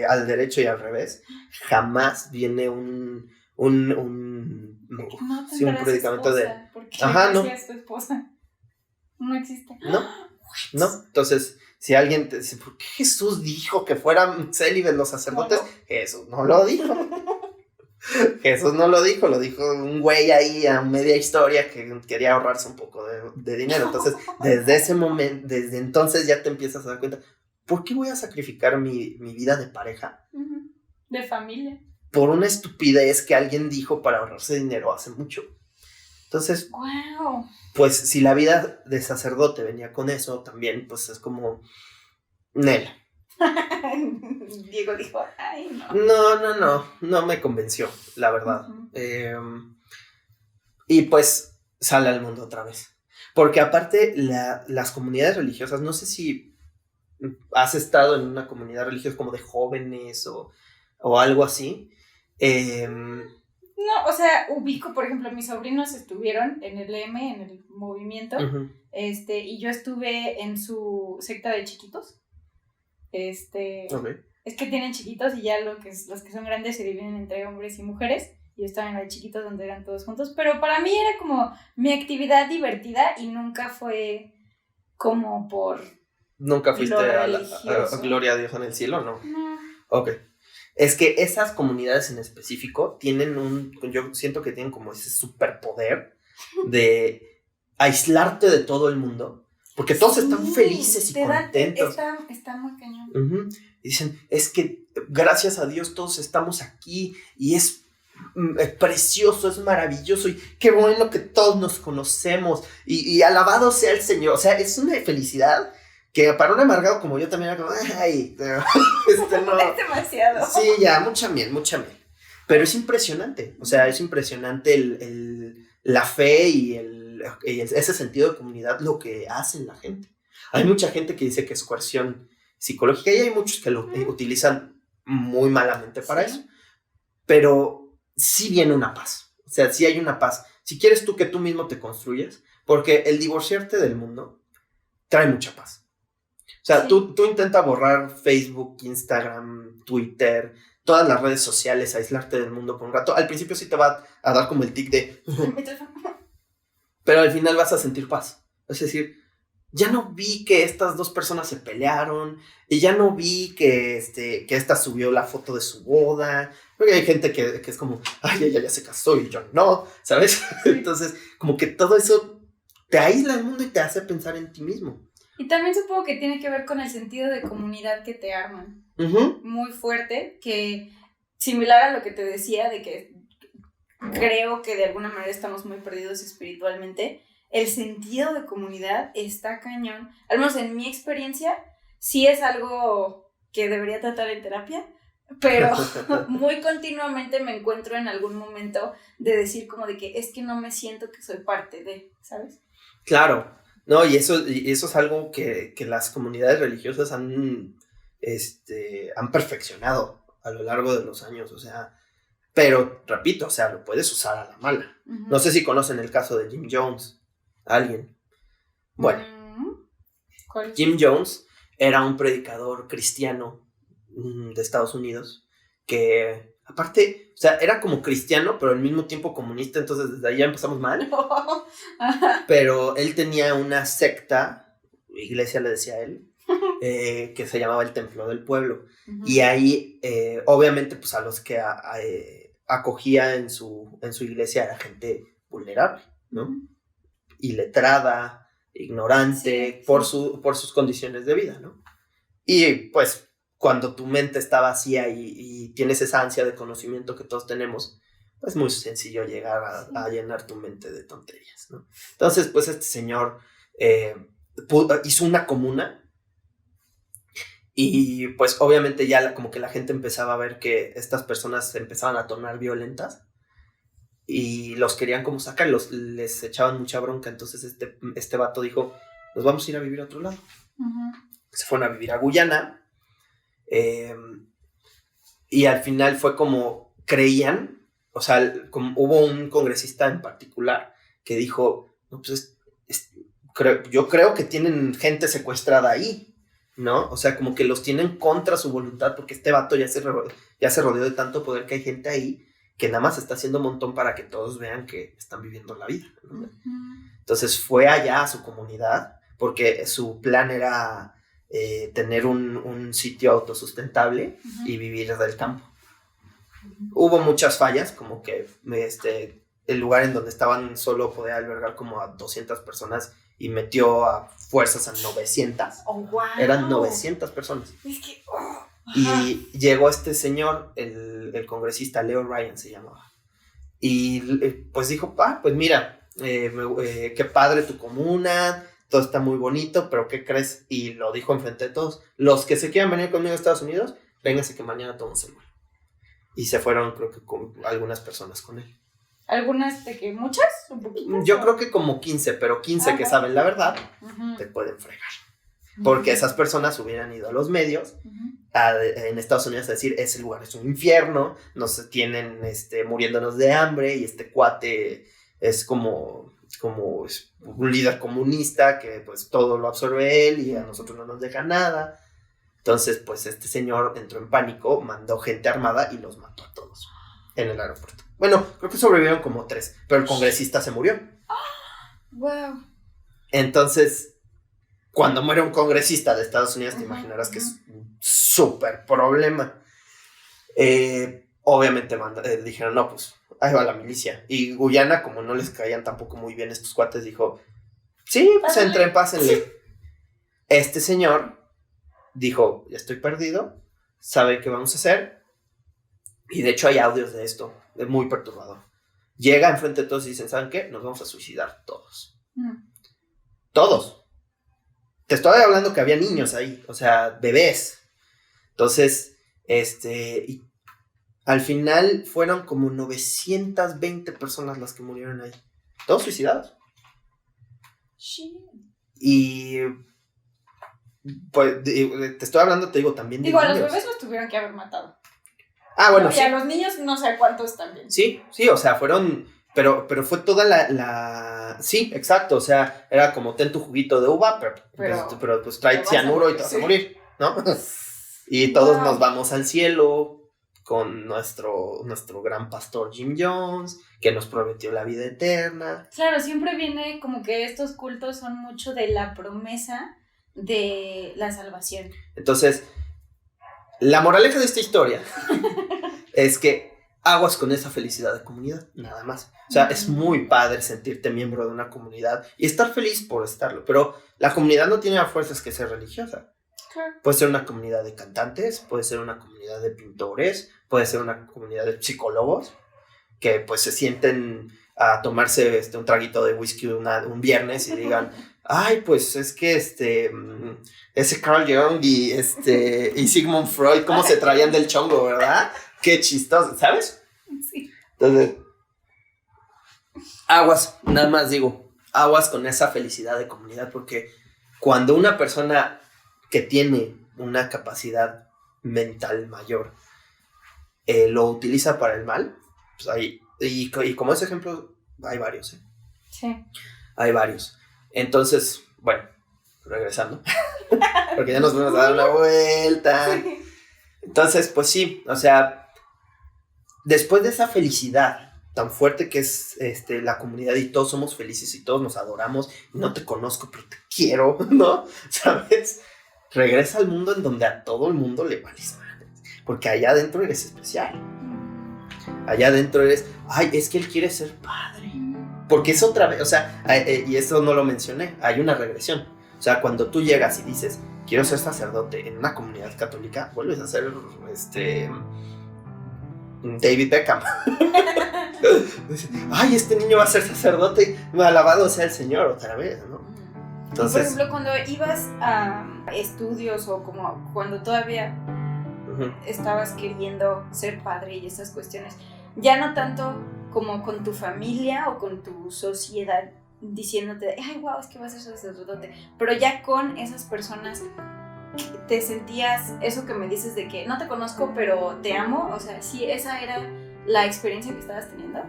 al derecho y al revés. Jamás viene un predicamento de...
¿Por qué
no.
su esposa? No existe.
No. Entonces, si alguien te dice, ¿por qué Jesús dijo que fueran célibes los sacerdotes? No. Jesús no lo dijo. Jesús no lo dijo un güey ahí a media historia que quería ahorrarse un poco de dinero. Entonces, desde ese momento, desde entonces ya te empiezas a dar cuenta, ¿por qué voy a sacrificar mi vida de pareja?
De familia.
Por una estupidez que alguien dijo para ahorrarse dinero hace mucho. Entonces,
wow.
Pues si la vida de sacerdote venía con eso también, pues es como, Nel.
Diego dijo, ay, no.
No me convenció, la verdad. Y pues sale al mundo otra vez. Porque aparte las comunidades religiosas, no sé si has estado en una comunidad religiosa como de jóvenes o algo así.
No, o sea, ubico, por ejemplo, mis sobrinos estuvieron en el M, en el movimiento, y yo estuve en su secta de chiquitos.
Okay.
Es que tienen chiquitos y ya los que son grandes se dividen entre hombres y mujeres. Yo estaba en la de chiquitos donde eran todos juntos, pero para mí era como mi actividad divertida y nunca fue como por...
¿Nunca fuiste a Gloria a Dios en el cielo, no?
No.
Ok. Es que esas comunidades en específico yo siento que tienen como ese superpoder de aislarte de todo el mundo, porque todos están felices y contentos.
Está muy cañón.
Y dicen, es que gracias a Dios todos estamos aquí y es precioso, es maravilloso y qué bueno que todos nos conocemos y alabado sea el Señor. O sea, es una felicidad que para un amargado como yo también era como, ay, no.
Es demasiado.
Sí, ya, mucha miel. Pero es impresionante, o sea, es impresionante la fe y ese sentido de comunidad, lo que hacen la gente. Hay mucha gente que dice que es coerción psicológica y hay muchos que lo utilizan muy malamente para eso. Pero sí viene una paz, o sea, sí hay una paz. Si quieres tú que tú mismo te construyas, porque el divorciarte del mundo trae mucha paz. O sea, sí. tú intenta borrar Facebook, Instagram, Twitter, todas las redes sociales, aislarte del mundo por un rato. Al principio sí te va a dar como el tic de... Pero al final vas a sentir paz. Es decir, ya no vi que estas dos personas se pelearon, y ya no vi que esta subió la foto de su boda, porque hay gente que es como, ay, ella ya se casó y yo no, ¿sabes? Sí. Entonces, como que todo eso te aísla del mundo y te hace pensar en ti mismo.
Y también supongo que tiene que ver con el sentido de comunidad que te arman. Muy fuerte, que similar a lo que te decía, de que creo que de alguna manera estamos muy perdidos espiritualmente. El sentido de comunidad está cañón. Al menos en mi experiencia, sí es algo que debería tratar en terapia, pero muy continuamente me encuentro en algún momento de decir como de que es que no me siento que soy parte de, ¿sabes?
Claro. No, y eso es algo que las comunidades religiosas han perfeccionado a lo largo de los años, o sea, pero, repito, o sea, lo puedes usar a la mala. No sé si conocen el caso de Jim Jones, ¿alguien? Bueno, Jim Jones era un predicador cristiano de Estados Unidos que, aparte, o sea, era como cristiano, pero al mismo tiempo comunista, entonces desde ahí ya empezamos mal. Pero él tenía una secta, iglesia le decía a él, que se llamaba el Templo del Pueblo. Y ahí, obviamente, pues a los que acogía en su iglesia era gente vulnerable, ¿no? Iletrada, ignorante, por sus condiciones de vida, ¿no? Y pues cuando tu mente está vacía y tienes esa ansia de conocimiento que todos tenemos, pues es muy sencillo llegar a llenar tu mente de tonterías, ¿no? Entonces, pues este señor hizo una comuna Y pues obviamente ya como que la gente empezaba a ver que estas personas se empezaban a tornar violentas y los querían como sacar, les echaban mucha bronca. Entonces este vato dijo, nos vamos a ir a vivir a otro lado. Se fueron a vivir a Guyana. Y al final fue como creían, o sea, como hubo un congresista en particular que dijo, no, pues yo creo que tienen gente secuestrada ahí, ¿no? O sea, como que los tienen contra su voluntad porque este vato ya se rodeó de tanto poder que hay gente ahí que nada más está haciendo un montón para que todos vean que están viviendo la vida, ¿no? Entonces fue allá a su comunidad porque su plan era tener un sitio autosustentable y vivir del campo. Hubo muchas fallas, como que el lugar en donde estaban solo podía albergar como a 200 personas y metió a fuerzas a 900.
Oh, wow.
Eran 900 personas.
Es que...
Y llegó este señor, el congresista Leo Ryan se llamaba, y pues dijo, pues mira, qué padre tu comuna, todo está muy bonito, pero ¿qué crees? Y lo dijo enfrente de todos, los que se quieran venir conmigo a Estados Unidos, vénganse que mañana todos se vuelven. Y se fueron, creo que con algunas personas con él.
¿Algunas de que muchas? ¿Un poquito?
Yo creo que como 15, pero 15 que saben la verdad, te pueden fregar. Porque esas personas hubieran ido a los medios en Estados Unidos a decir, ese lugar es un infierno, nos tienen muriéndonos de hambre y este cuate es como un líder comunista que pues todo lo absorbe él y a nosotros no nos deja nada. Entonces pues este señor entró en pánico, mandó gente armada y los mató a todos en el aeropuerto. Bueno, creo que sobrevivieron como 3, pero el congresista se murió.
Wow.
Entonces, cuando muere un congresista de Estados Unidos, te imaginarás que es un súper problema. Obviamente dijeron, no, pues ahí va la milicia. Y Guyana, como no les caían tampoco muy bien estos cuates, dijo, sí, pues entren, pásenle. Este señor dijo, ya estoy perdido, sabe qué vamos a hacer. Y de hecho hay audios de esto, es muy perturbador. Llega enfrente de todos y dicen, ¿saben qué? Nos vamos a suicidar todos. Todos. Te estoy hablando que había niños ahí, o sea, bebés. Entonces, y al final fueron como 920 personas las que murieron ahí. Todos suicidados.
Sí.
Y pues te estoy hablando, te digo, también de
digo,
niños.
A los bebés los tuvieron que haber matado.
Ah, bueno,
sí. Y a los niños no sé cuántos también.
Sí, o sea, fueron... Pero fue toda la... Sí, exacto, o sea, era como ten tu juguito de uva, pero pues trae cianuro y te vas a morir, ¿no? Y todos nos vamos al cielo con nuestro gran pastor Jim Jones, que nos prometió la vida eterna.
Claro, siempre viene como que estos cultos son mucho de la promesa de la salvación.
Entonces, la moraleja de esta historia es que aguas con esa felicidad de comunidad, nada más. O sea, es muy padre sentirte miembro de una comunidad y estar feliz por estarlo, pero la comunidad no tiene a fuerzas que ser religiosa.
Claro.
Puede ser una comunidad de cantantes, puede ser una comunidad de pintores, puede ser una comunidad de psicólogos que pues se sienten a tomarse un traguito de whisky un viernes y digan, ay, pues es que ese Carl Jung y Sigmund Freud, cómo se traían del chongo, ¿verdad? Qué chistoso, ¿sabes?
Sí.
Entonces, aguas, nada más digo, aguas con esa felicidad de comunidad, porque cuando una persona que tiene una capacidad mental mayor lo utiliza para el mal, pues ahí, y como ese ejemplo, hay varios, ¿eh?
Sí.
Hay varios. Entonces, bueno, regresando, porque ya nos vamos a dar una vuelta. Entonces, pues sí, o sea, después de esa felicidad tan fuerte que es la comunidad y todos somos felices y todos nos adoramos, y no te conozco, pero te quiero, ¿no? ¿Sabes? Regresa al mundo en donde a todo el mundo le vales madre, porque allá adentro eres especial. Allá adentro eres, ay, es que él quiere ser padre. Porque es otra vez, o sea, y eso no lo mencioné, hay una regresión. O sea, cuando tú llegas y dices, quiero ser sacerdote en una comunidad católica, vuelves a ser David Beckham. Ay, este niño va a ser sacerdote, alabado sea el Señor otra vez, ¿no?
Entonces, por ejemplo, cuando ibas a estudios o como cuando todavía estabas queriendo ser padre y esas cuestiones, ya no tanto como con tu familia o con tu sociedad diciéndote, ay, wow, es que vas a ser sacerdote, pero ya con esas personas te sentías eso que me dices de que no te conozco, pero te amo, o sea, sí, esa era la experiencia que estabas teniendo.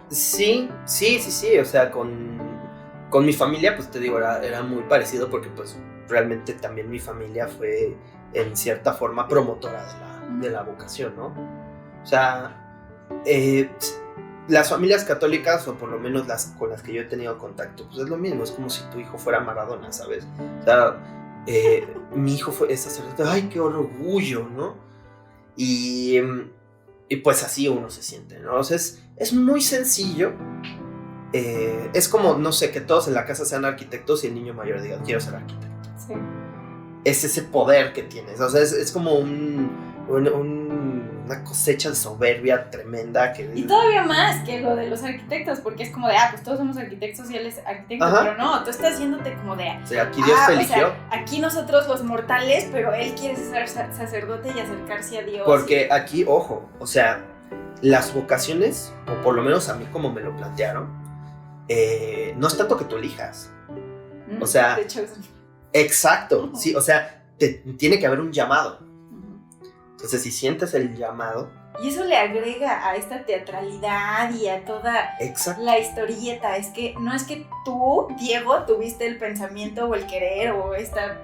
Sí, o sea, con mi familia, pues te digo, era muy parecido porque pues realmente también mi familia fue en cierta forma promotora de la vocación, ¿no? O sea, las familias católicas, o por lo menos las con las que yo he tenido contacto, pues es lo mismo, es como si tu hijo fuera Maradona, ¿sabes? O sea, mi hijo es sacerdote, ¡ay, qué orgullo!, ¿no? Y pues así uno se siente, ¿no? O sea, es muy sencillo. Es como, no sé, que todos en la casa sean arquitectos y el niño mayor diga, quiero ser arquitecto.
Sí.
Es ese poder que tienes, o sea, es como una cosecha de soberbia tremenda.
Y todavía más que lo de los arquitectos, porque es como de, pues todos somos arquitectos y él es arquitecto,
ajá,
pero no, tú estás yéndote como de,
o sea, aquí Dios te eligió.
O sea, aquí nosotros los mortales, pero él quiere ser sacerdote y acercarse a Dios.
Porque aquí, ojo, o sea, las vocaciones, o por lo menos a mí como me lo plantearon, no es tanto que tú elijas. O sea,
de hecho,
exacto, sí, o sea, tiene que haber un llamado. Entonces, si sientes el llamado...
Y eso le agrega a esta teatralidad y a toda la historieta. Es que no es que tú, Diego, tuviste el pensamiento o el querer o esta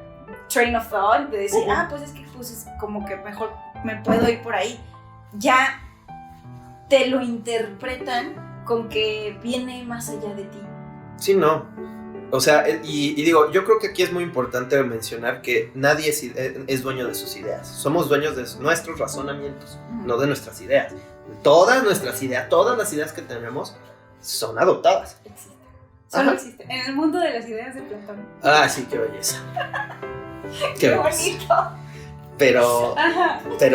train of thought de decir, pues es que pues es como que mejor me puedo ir por ahí. Ya te lo interpretan con que viene más allá de ti.
Sí, no. O sea, y digo, yo creo que aquí es muy importante mencionar que nadie es dueño de sus ideas. Somos dueños de nuestros razonamientos, no de nuestras ideas. Todas nuestras ideas, todas las ideas que tenemos son adoptadas.
Existen. Solo existen. En el mundo de las ideas de Platón.
Ah, sí, qué belleza.
Qué bonito.
Pero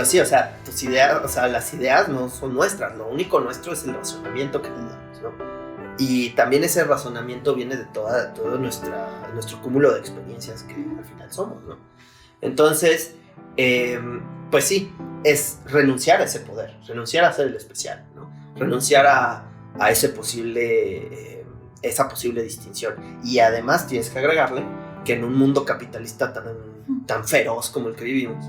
sí, o sea, tus ideas, o sea, las ideas no son nuestras. Lo único nuestro es el razonamiento que tenemos, ¿no? Y también ese razonamiento viene de todo nuestro cúmulo de experiencias que al final somos, ¿no? Entonces, pues sí, es renunciar a ese poder, renunciar a ser el especial, ¿no? Renunciar a esa posible distinción. Y además tienes que agregarle que en un mundo capitalista tan feroz como el que vivimos,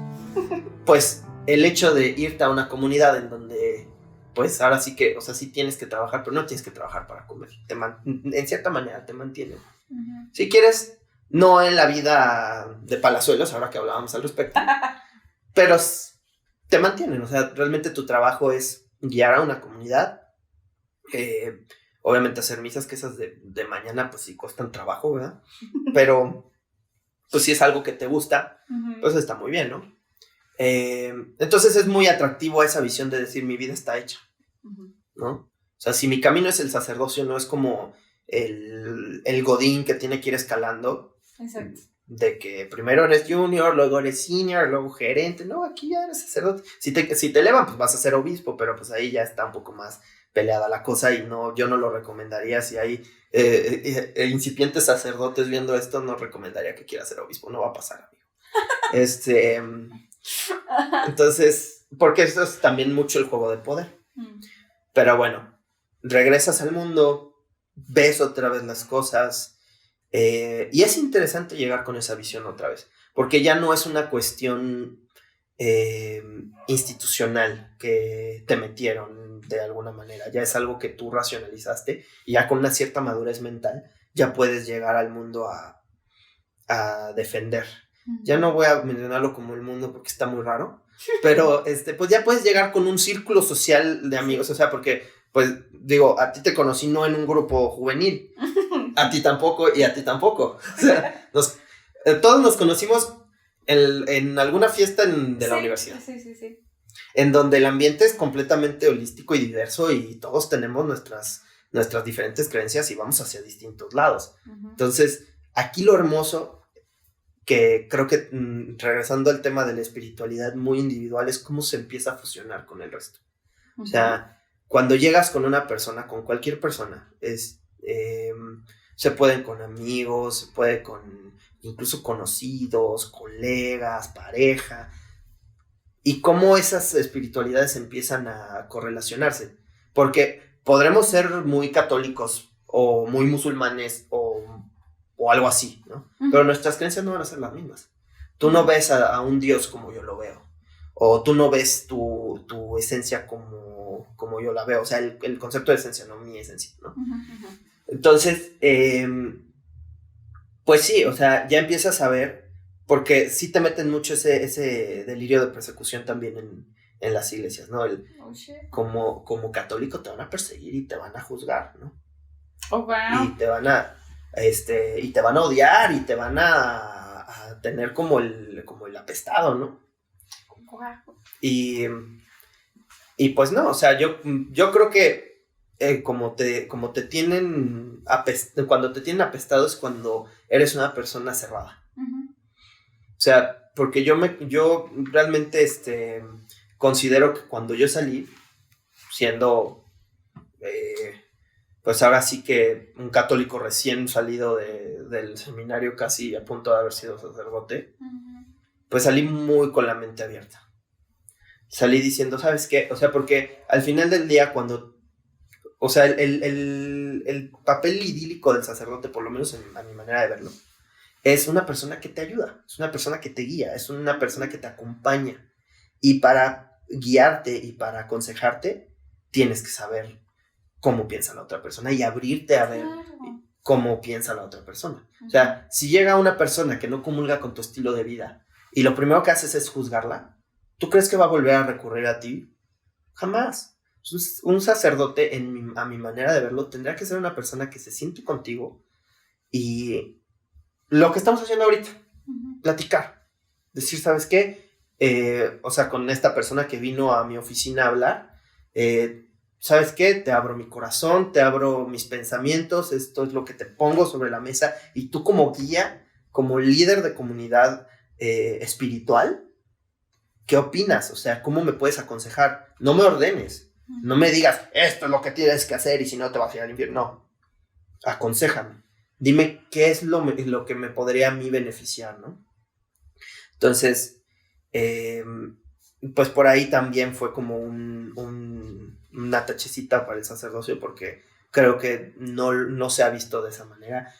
pues el hecho de irte a una comunidad en donde... pues ahora sí que, o sea, sí tienes que trabajar, pero no tienes que trabajar para comer. En cierta manera te mantienen. Si quieres, no en la vida de palazuelos, ahora que hablábamos al respecto, pero te mantienen. O sea, realmente tu trabajo es guiar a una comunidad. Obviamente hacer misas, que esas de mañana, pues sí cuestan trabajo, ¿verdad? Pero, pues si es algo que te gusta, pues está muy bien, ¿no? Entonces es muy atractivo esa visión de decir mi vida está hecha, ¿no? O sea, si mi camino es el sacerdocio, no es como el godín que tiene que ir escalando.
Exacto.
De que primero eres junior, luego eres senior, luego gerente. No, aquí ya eres sacerdote. Si te elevan, pues vas a ser obispo, pero pues ahí ya está un poco más peleada la cosa y no, yo no lo recomendaría. Si hay incipientes sacerdotes viendo esto, no recomendaría que quiera ser obispo. No va a pasar, amigo. Entonces, porque esto es también mucho el juego de poder. Pero bueno, regresas al mundo, ves otra vez las cosas, y es interesante llegar con esa visión otra vez, porque ya no es una cuestión institucional que te metieron de alguna manera, ya es algo que tú racionalizaste y ya con una cierta madurez mental ya puedes llegar al mundo a defender. Ya no voy a mencionarlo como el mundo porque está muy raro, pero pues ya puedes llegar con un círculo social de amigos, o sea, porque, pues, digo, a ti te conocí no en un grupo juvenil, a ti tampoco y a ti tampoco, o sea, todos nos conocimos en alguna fiesta de la universidad,
sí.
En donde el ambiente es completamente holístico y diverso y todos tenemos nuestras diferentes creencias y vamos hacia distintos lados. Entonces, aquí lo hermoso que creo que regresando al tema de la espiritualidad muy individual es cómo se empieza a fusionar con el resto. O sea, cuando llegas con una persona, con cualquier persona, Se pueden con amigos, se puede con incluso conocidos, colegas, pareja. Y cómo esas espiritualidades empiezan a correlacionarse. Porque podremos ser muy católicos o muy musulmanes o algo así, ¿no? Pero nuestras creencias no van a ser las mismas. Tú no ves a un Dios como yo lo veo. O tú no ves tu esencia como yo la veo. O sea, el concepto de esencia, no mi esencia, ¿no? Entonces, pues sí, o sea, ya empiezas a ver, porque sí te meten mucho ese delirio de persecución también en las iglesias, ¿no? Como católico te van a perseguir y te van a juzgar, ¿no?
Oh, wow.
Y te van a odiar y te van a tener como el apestado, ¿no?
Wow.
Y pues no, o sea, yo creo que como te tienen cuando te tienen apestado es cuando eres una persona cerrada. O sea, porque yo realmente considero que cuando yo salí, siendo pues ahora sí que un católico recién salido del seminario, casi a punto de haber sido sacerdote, pues salí muy con la mente abierta. Salí diciendo, ¿sabes qué? O sea, porque al final del día o sea, el papel idílico del sacerdote, por lo menos a mi manera de verlo, es una persona que te ayuda, es una persona que te guía, es una persona que te acompaña. Y para guiarte y para aconsejarte, tienes que saber cómo piensa la otra persona y abrirte a ver cómo piensa la otra persona. O sea, si llega una persona que no comulga con tu estilo de vida y lo primero que haces es juzgarla, ¿tú crees que va a volver a recurrir a ti? Jamás. Un sacerdote, a mi manera de verlo, tendría que ser una persona que se siente contigo y lo que estamos haciendo ahorita, platicar. Decir, ¿sabes qué? O sea, con esta persona que vino a mi oficina a hablar, ¿sabes qué? Te abro mi corazón, te abro mis pensamientos, esto es lo que te pongo sobre la mesa y tú como guía, como líder de comunidad espiritual, ¿qué opinas? O sea, ¿cómo me puedes aconsejar? No me ordenes. No me digas, esto es lo que tienes que hacer y si no te vas a ir al infierno. No. Aconséjame. Dime qué es lo que me podría a mí beneficiar, ¿no? Entonces, pues por ahí también fue como una tachecita para el sacerdocio porque creo que no se ha visto de esa manera.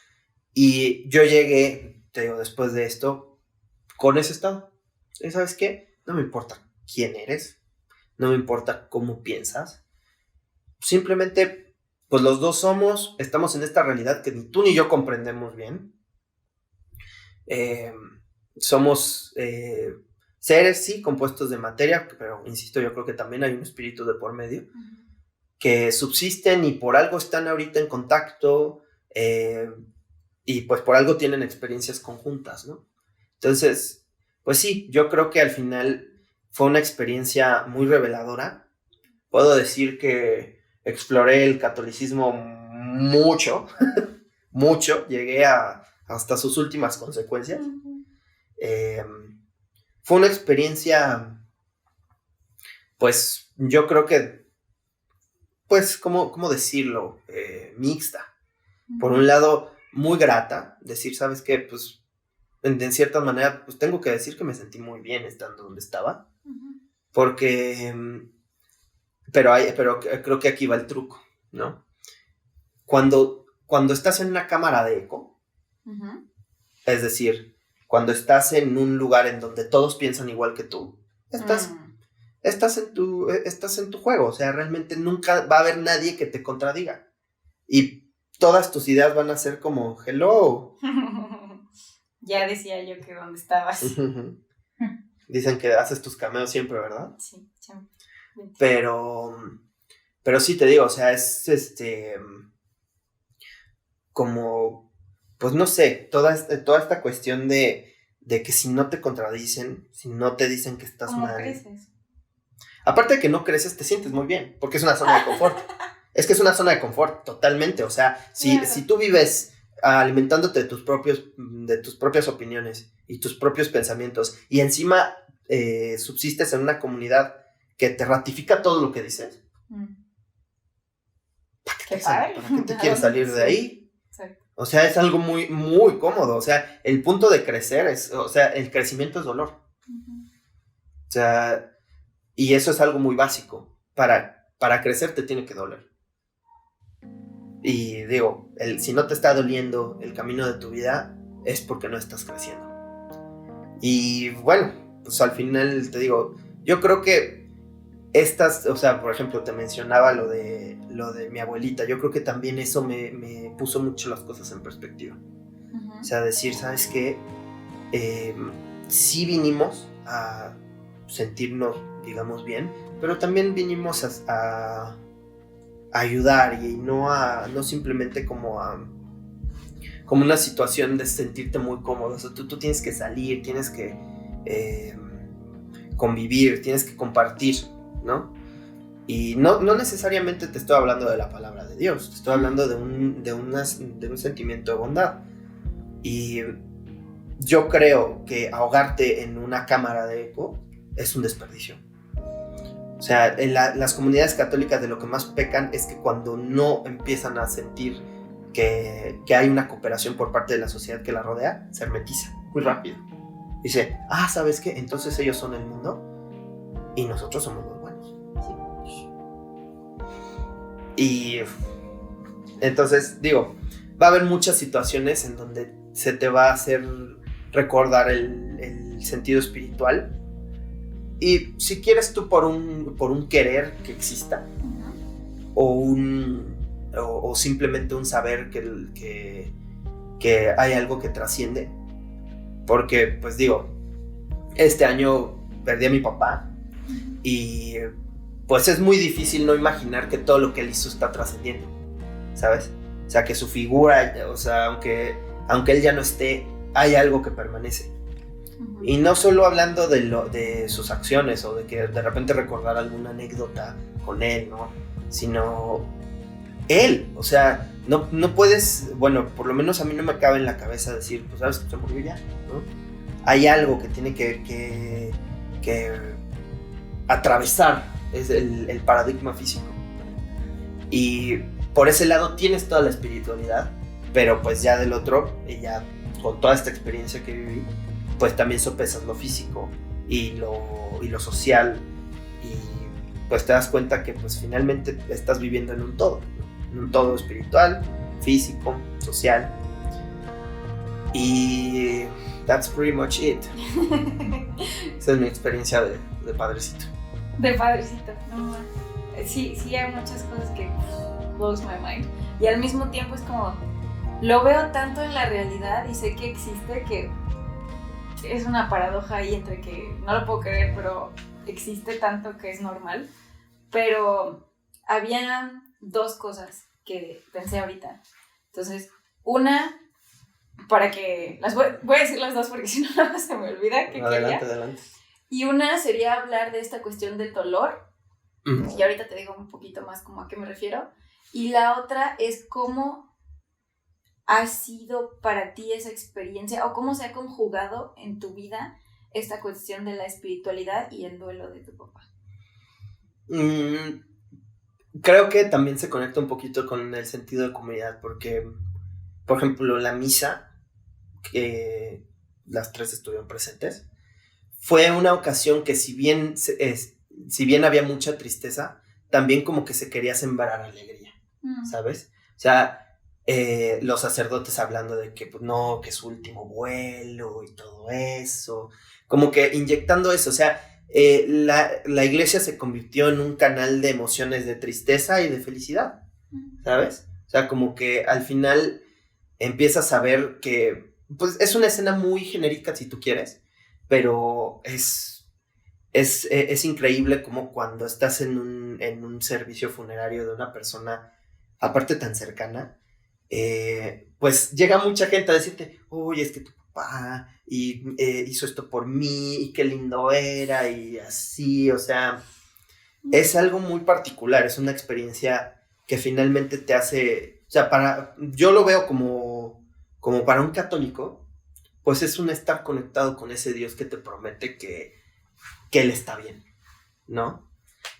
Y yo llegué, te digo, después de esto, con ese estado. ¿Y sabes qué? No me importa quién eres. No me importa cómo piensas. Simplemente, pues los dos estamos en esta realidad que ni tú ni yo comprendemos bien. Somos seres, sí, compuestos de materia, pero insisto, yo creo que también hay un espíritu de por medio, que subsisten y por algo están ahorita en contacto, y pues por algo tienen experiencias conjuntas, ¿no? Entonces, pues sí, yo creo que al final fue una experiencia muy reveladora. Puedo decir que exploré el catolicismo mucho, mucho. Llegué hasta sus últimas consecuencias. Fue una experiencia, pues, yo creo que, pues, ¿cómo decirlo? Mixta. Por un lado, muy grata. Decir, ¿sabes qué? Pues, en cierta manera, pues tengo que decir que me sentí muy bien estando donde estaba. Porque, pero creo que aquí va el truco, ¿no? Cuando estás en una cámara de eco, es decir, cuando estás en un lugar en donde todos piensan igual que tú, estás en tu juego, o sea, realmente nunca va a haber nadie que te contradiga. Y todas tus ideas van a ser como, hello.
Ya decía yo que dónde estabas.
Dicen que haces tus cameos siempre, ¿verdad?
Sí, siempre.
Pero sí te digo, o sea, es como, pues no sé, toda esta cuestión de que si no te contradicen, si no te dicen que estás mal.
¿Cómo creces?
Aparte de que no creces, te sientes muy bien, porque es una zona de confort. Es que es una zona de confort, totalmente. O sea, si tú vives alimentándote de tus propias opiniones y tus propios pensamientos y encima subsistes en una comunidad que te ratifica todo lo que dices, ¿para qué te quieres salir de ahí?
Exacto.
O sea, es algo muy, muy cómodo. O sea, el punto de crecer el crecimiento es dolor. O sea, y eso es algo muy básico. Para crecer te tiene que doler. Y digo, si no te está doliendo el camino de tu vida, es porque no estás creciendo. Y bueno, pues al final te digo, yo creo que o sea, por ejemplo, te mencionaba lo de mi abuelita. Yo creo que también eso me puso mucho las cosas en perspectiva. O sea, decir, ¿sabes qué? Sí vinimos a sentirnos, digamos, bien, pero también vinimos a ayudar y no simplemente como una situación de sentirte muy cómodo. O sea, tú tienes que salir, tienes que convivir, tienes que compartir, ¿no? Y no necesariamente te estoy hablando de la palabra de Dios, te estoy hablando de un sentimiento de bondad. Y yo creo que ahogarte en una cámara de eco es un desperdicio. O sea, en las comunidades católicas de lo que más pecan es que cuando no empiezan a sentir que hay una cooperación por parte de la sociedad que la rodea, se hermetiza muy rápido. Dice, ¿sabes qué? Entonces ellos son el mundo y nosotros somos los buenos. Y entonces, digo, va a haber muchas situaciones en donde se te va a hacer recordar el sentido espiritual. Y si quieres tú por un querer que exista, o simplemente un saber que hay algo que trasciende. Porque, pues digo, este año perdí a mi papá y pues es muy difícil no imaginar que todo lo que él hizo está trascendiendo, ¿sabes? O sea, que su figura, o sea, aunque él ya no esté, hay algo que permanece. Y no solo hablando de sus acciones o de que de repente recordar alguna anécdota con él, ¿no? Sino él, o sea, no puedes, bueno, por lo menos a mí no me cabe en la cabeza decir, pues sabes que se murió ya, ¿no? Hay algo que tiene que atravesar, es el paradigma físico. Y por ese lado tienes toda la espiritualidad, pero pues ya del otro, y ya con toda esta experiencia que viví, pues también sopesas lo físico y lo social, y pues te das cuenta que pues finalmente estás viviendo en un todo espiritual, físico, social, y that's pretty much it. Esa es mi experiencia de padrecito.
De padrecito, no. Sí, hay muchas cosas que blows my mind, y al mismo tiempo es como, lo veo tanto en la realidad y sé que existe, que es una paradoja ahí entre que no lo puedo creer, pero existe tanto que es normal. Pero había dos cosas que pensé ahorita. Entonces, una, para que voy a decir las dos porque si no nada más se me olvida que
Adelante.
Y una sería hablar de esta cuestión del dolor, y ahorita te digo un poquito más como a qué me refiero. Y la otra es cómo ha sido para ti esa experiencia, o cómo se ha conjugado en tu vida esta cuestión de la espiritualidad y el duelo de tu papá.
Creo que también se conecta un poquito con el sentido de comunidad, porque, por ejemplo, la misa, que las tres estuvieron presentes, fue una ocasión que si bien había mucha tristeza, también como que se quería sembrar alegría, ¿sabes? O sea, los sacerdotes hablando de que pues, no, que es su último vuelo y todo eso, como que inyectando eso. O sea, la iglesia se convirtió en un canal de emociones de tristeza y de felicidad, ¿sabes? O sea, como que al final empiezas a ver que pues es una escena muy genérica si tú quieres, pero es increíble como cuando estás en un servicio funerario de una persona, aparte tan cercana, pues llega mucha gente a decirte, oye, es que tu papá hizo esto por mí, y qué lindo era, y así. O sea, es algo muy particular, es una experiencia que finalmente te hace, o sea, yo lo veo como para un católico, pues es un estar conectado con ese Dios que te promete que Él está bien, ¿no?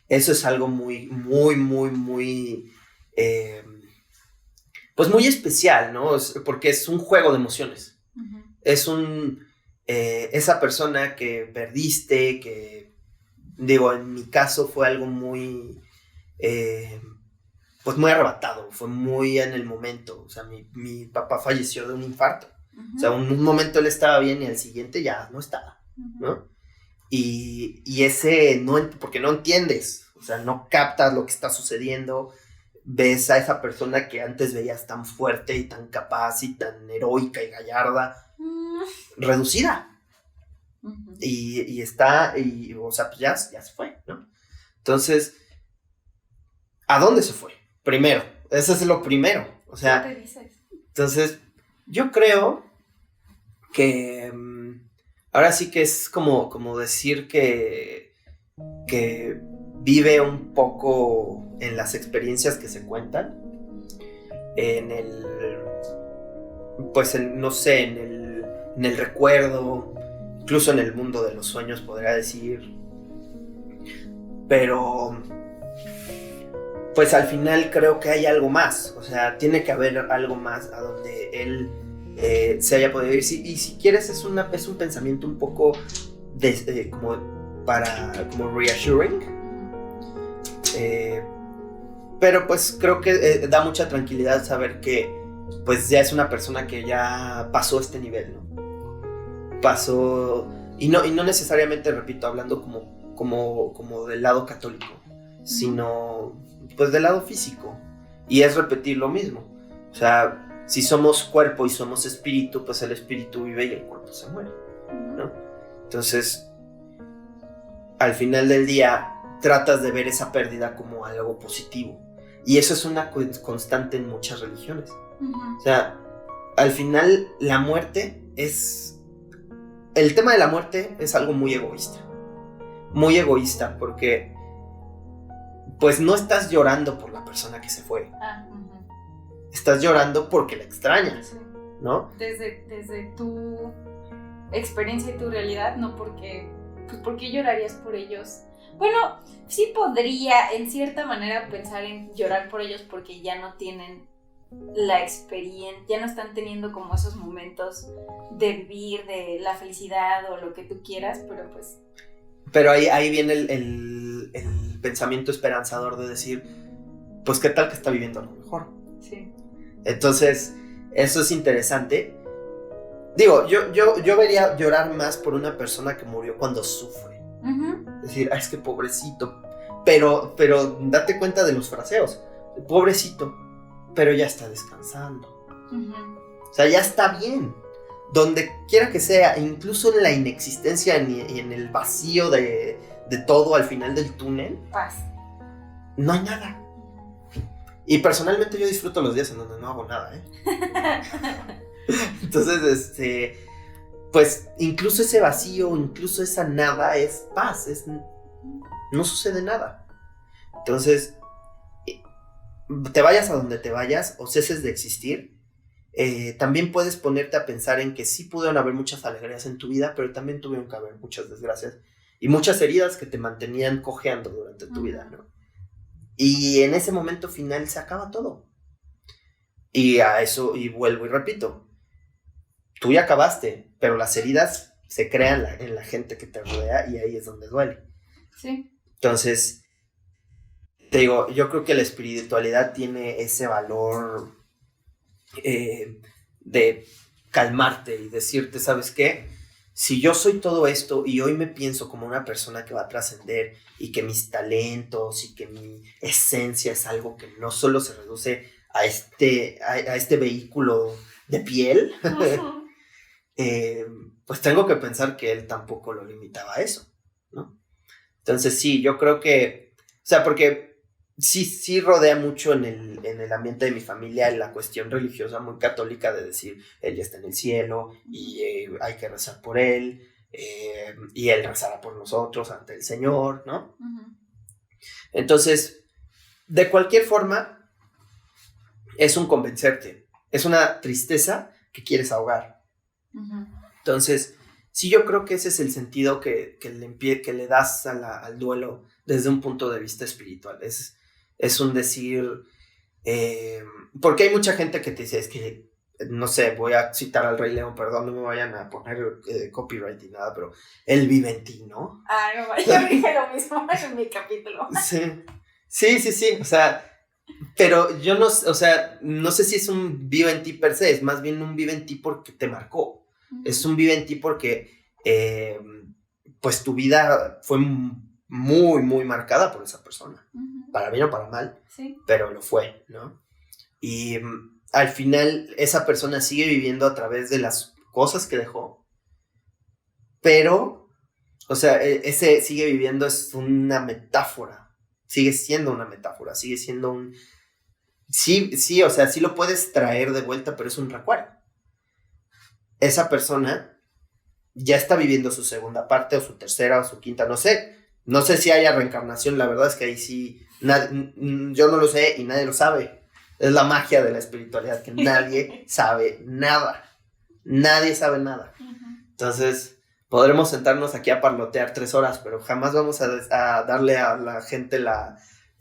Eso es algo muy, muy, muy, muy pues muy especial, ¿no? Porque es un juego de emociones. Es esa persona que perdiste, que, digo, en mi caso fue algo muy, pues muy arrebatado, fue muy en el momento. O sea, mi papá falleció de un infarto. O sea, un momento él estaba bien y al siguiente ya no estaba, ¿no? Y ese, porque no entiendes, o sea, no captas lo que está sucediendo, ves a esa persona que antes veías tan fuerte y tan capaz y tan heroica y gallarda, reducida. Y está, o sea, pues ya se fue, ¿no? Entonces, ¿a dónde se fue? Primero, eso es lo primero, o sea,
¿qué te dices?
Entonces, yo creo que ahora sí que es como decir que vive un poco en las experiencias que se cuentan, no sé, en el recuerdo, incluso en el mundo de los sueños, podría decir. Pero, pues al final creo que hay algo más, o sea, tiene que haber algo más a donde él se haya podido ir. Y si quieres, es un pensamiento un poco como reassuring. Pero pues creo que da mucha tranquilidad saber que pues ya es una persona que ya pasó este nivel, ¿no? Pasó, y no necesariamente, repito, hablando como del lado católico, sino pues del lado físico. Y es repetir lo mismo. O sea, si somos cuerpo y somos espíritu, pues el espíritu vive y el cuerpo se muere, ¿no? Entonces, al final del día, tratas de ver esa pérdida como algo positivo. Y eso es una constante en muchas religiones. O sea, al final, la muerte es... El tema de la muerte es algo muy egoísta. Muy egoísta, porque pues no estás llorando por la persona que se fue. Estás llorando porque la extrañas, ¿no?
Desde tu experiencia y tu realidad, no porque... Pues, ¿por qué llorarías por ellos? Bueno, sí podría en cierta manera pensar en llorar por ellos porque ya no tienen la experiencia, ya no están teniendo como esos momentos de vivir, de la felicidad o lo que tú quieras, pero pues...
Pero ahí viene el pensamiento esperanzador de decir, pues qué tal que está viviendo algo mejor.
Sí.
Entonces, eso es interesante. Digo, yo vería llorar más por una persona que murió cuando sufre. Decir, es que pobrecito. Pero date cuenta de los fraseos. Pobrecito, pero ya está descansando. O sea, ya está bien. Donde quiera que sea, incluso en la inexistencia y en el vacío de todo al final del túnel,
paz.
No hay nada. Y personalmente yo disfruto los días en donde no hago nada, Entonces, pues incluso ese vacío, incluso esa nada es paz, no sucede nada. Entonces, te vayas a donde te vayas o ceses de existir, también puedes ponerte a pensar en que sí pudieron haber muchas alegrías en tu vida, pero también tuvieron que haber muchas desgracias y muchas heridas que te mantenían cojeando durante tu vida, ¿no? Y en ese momento final se acaba todo. Y a eso, y vuelvo y repito, tú ya acabaste, pero las heridas se crean en la gente que te rodea y ahí es donde duele.
Sí.
Entonces, te digo, yo creo que la espiritualidad tiene ese valor de calmarte y decirte, ¿sabes qué? Si yo soy todo esto y hoy me pienso como una persona que va a trascender y que mis talentos y que mi esencia es algo que no solo se reduce a este vehículo de piel, pues tengo que pensar que él tampoco lo limitaba a eso, ¿no? Entonces sí, yo creo que, o sea, porque sí rodea mucho en el ambiente de mi familia la cuestión religiosa muy católica de decir, él ya está en el cielo y hay que rezar por él, y él rezará por nosotros ante el Señor, ¿no? Entonces, de cualquier forma, es un convencerte, es una tristeza que quieres ahogar. Entonces, sí, yo creo que ese es el sentido que le das al duelo desde un punto de vista espiritual. Es un decir, Porque hay mucha gente que te dice, es que, no sé, voy a citar al Rey León, perdón, no me vayan a poner copyright y nada, pero él vive en ti, ¿no?
No, yo dije lo mismo en mi capítulo.
Sí, o sea, pero yo no, o sea, no sé si es un vive en ti per se, es más bien un vive en ti porque te marcó, es un vive en ti porque, pues tu vida fue muy, muy marcada por esa persona, para bien o para mal,
sí.
Pero lo fue, ¿no? Y al final esa persona sigue viviendo a través de las cosas que dejó, pero, o sea, ese sigue viviendo es una metáfora, sigue siendo una metáfora, sigue siendo un... Sí, o sea, sí lo puedes traer de vuelta, pero es un recuerdo. Esa persona ya está viviendo su segunda parte, o su tercera, o su quinta, no sé si haya reencarnación, la verdad es que ahí sí, yo no lo sé y nadie lo sabe. Es la magia de la espiritualidad, que nadie sabe nada. Nadie sabe nada. Entonces, podremos sentarnos aquí a parlotear 3 horas, pero jamás vamos a darle a la gente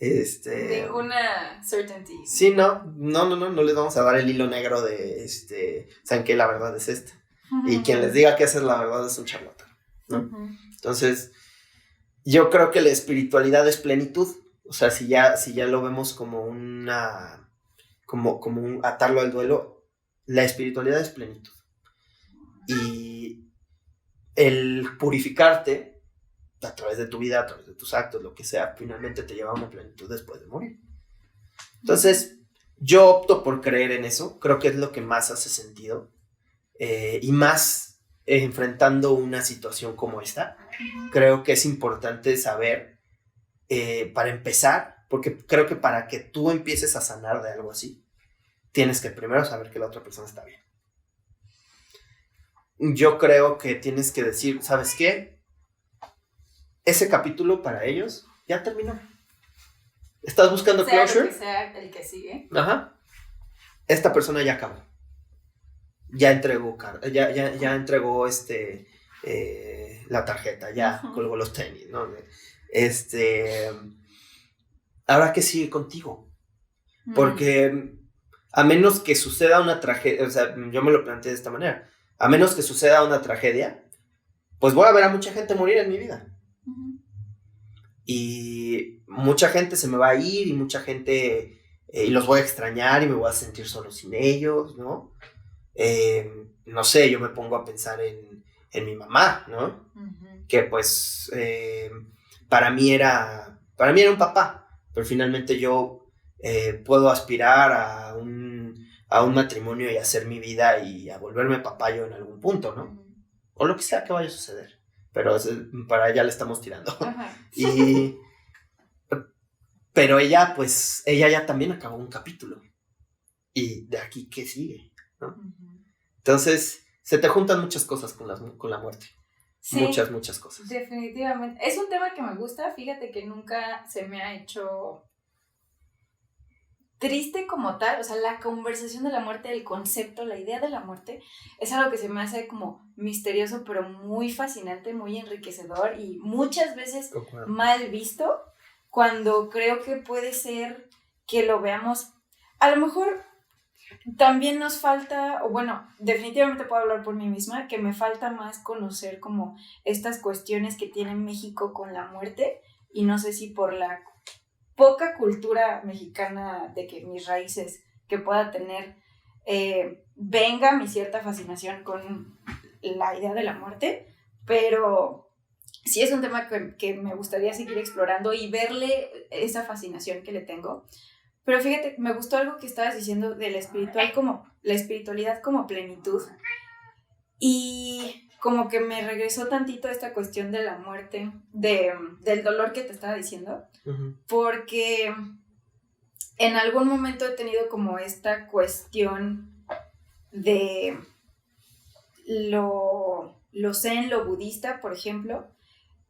ninguna certainty.
Sí, no les vamos a dar el hilo negro de, ¿saben qué? La verdad es esta. Y quien les diga que esa es la verdad es un charlatán, ¿no? Entonces, yo creo que la espiritualidad es plenitud. O sea, si ya lo vemos como como un atarlo al duelo, la espiritualidad es plenitud. Y el purificarte a través de tu vida, a través de tus actos, lo que sea, finalmente te lleva a una plenitud después de morir. Entonces, yo opto por creer en eso. Creo que es lo que más hace sentido. Y más enfrentando una situación como esta, creo que es importante saber, para empezar, porque creo que para que tú empieces a sanar de algo así, tienes que primero saber que la otra persona está bien. Yo creo que tienes que decir, ¿sabes qué? Ese capítulo para ellos ya terminó. ¿Estás buscando closure?
Que sea el que sigue.
Ajá. Esta persona ya acabó. Ya entregó ya entregó la tarjeta, ya colgó los tenis, ¿no? Ahora que sigue contigo. Porque a menos que suceda una tragedia, o sea, yo me lo planteé de esta manera, a menos que suceda una tragedia, pues voy a ver a mucha gente morir en mi vida. Y mucha gente se me va a ir, y mucha gente, y los voy a extrañar, y me voy a sentir solo sin ellos, ¿no? No sé, yo me pongo a pensar en mi mamá, ¿no? Que pues para mí era un papá, pero finalmente yo puedo aspirar a un matrimonio y hacer mi vida y a volverme papá yo en algún punto, ¿no? O lo que sea que vaya a suceder, pero para allá le estamos tirando. Pero ella ya también acabó un capítulo, y de aquí, ¿qué sigue? ¿No? Entonces, se te juntan muchas cosas con la muerte. Sí, muchas cosas.
Definitivamente. Es un tema que me gusta. Fíjate que nunca se me ha hecho triste como tal. O sea, la conversación de la muerte, el concepto, la idea de la muerte, es algo que se me hace como misterioso, pero muy fascinante, muy enriquecedor y muchas veces mal visto, cuando creo que puede ser que lo veamos. A lo mejor también nos falta, o bueno, definitivamente puedo hablar por mí misma, que me falta más conocer como estas cuestiones que tiene México con la muerte, y no sé si por la poca cultura mexicana de que mis raíces que pueda tener, venga mi cierta fascinación con la idea de la muerte, pero sí es un tema que me gustaría seguir explorando y verle esa fascinación que le tengo. Pero fíjate, me gustó algo que estabas diciendo de la espiritualidad como plenitud, y como que me regresó tantito esta cuestión de la muerte, del dolor que te estaba diciendo, porque en algún momento he tenido como esta cuestión de lo zen, lo budista, por ejemplo,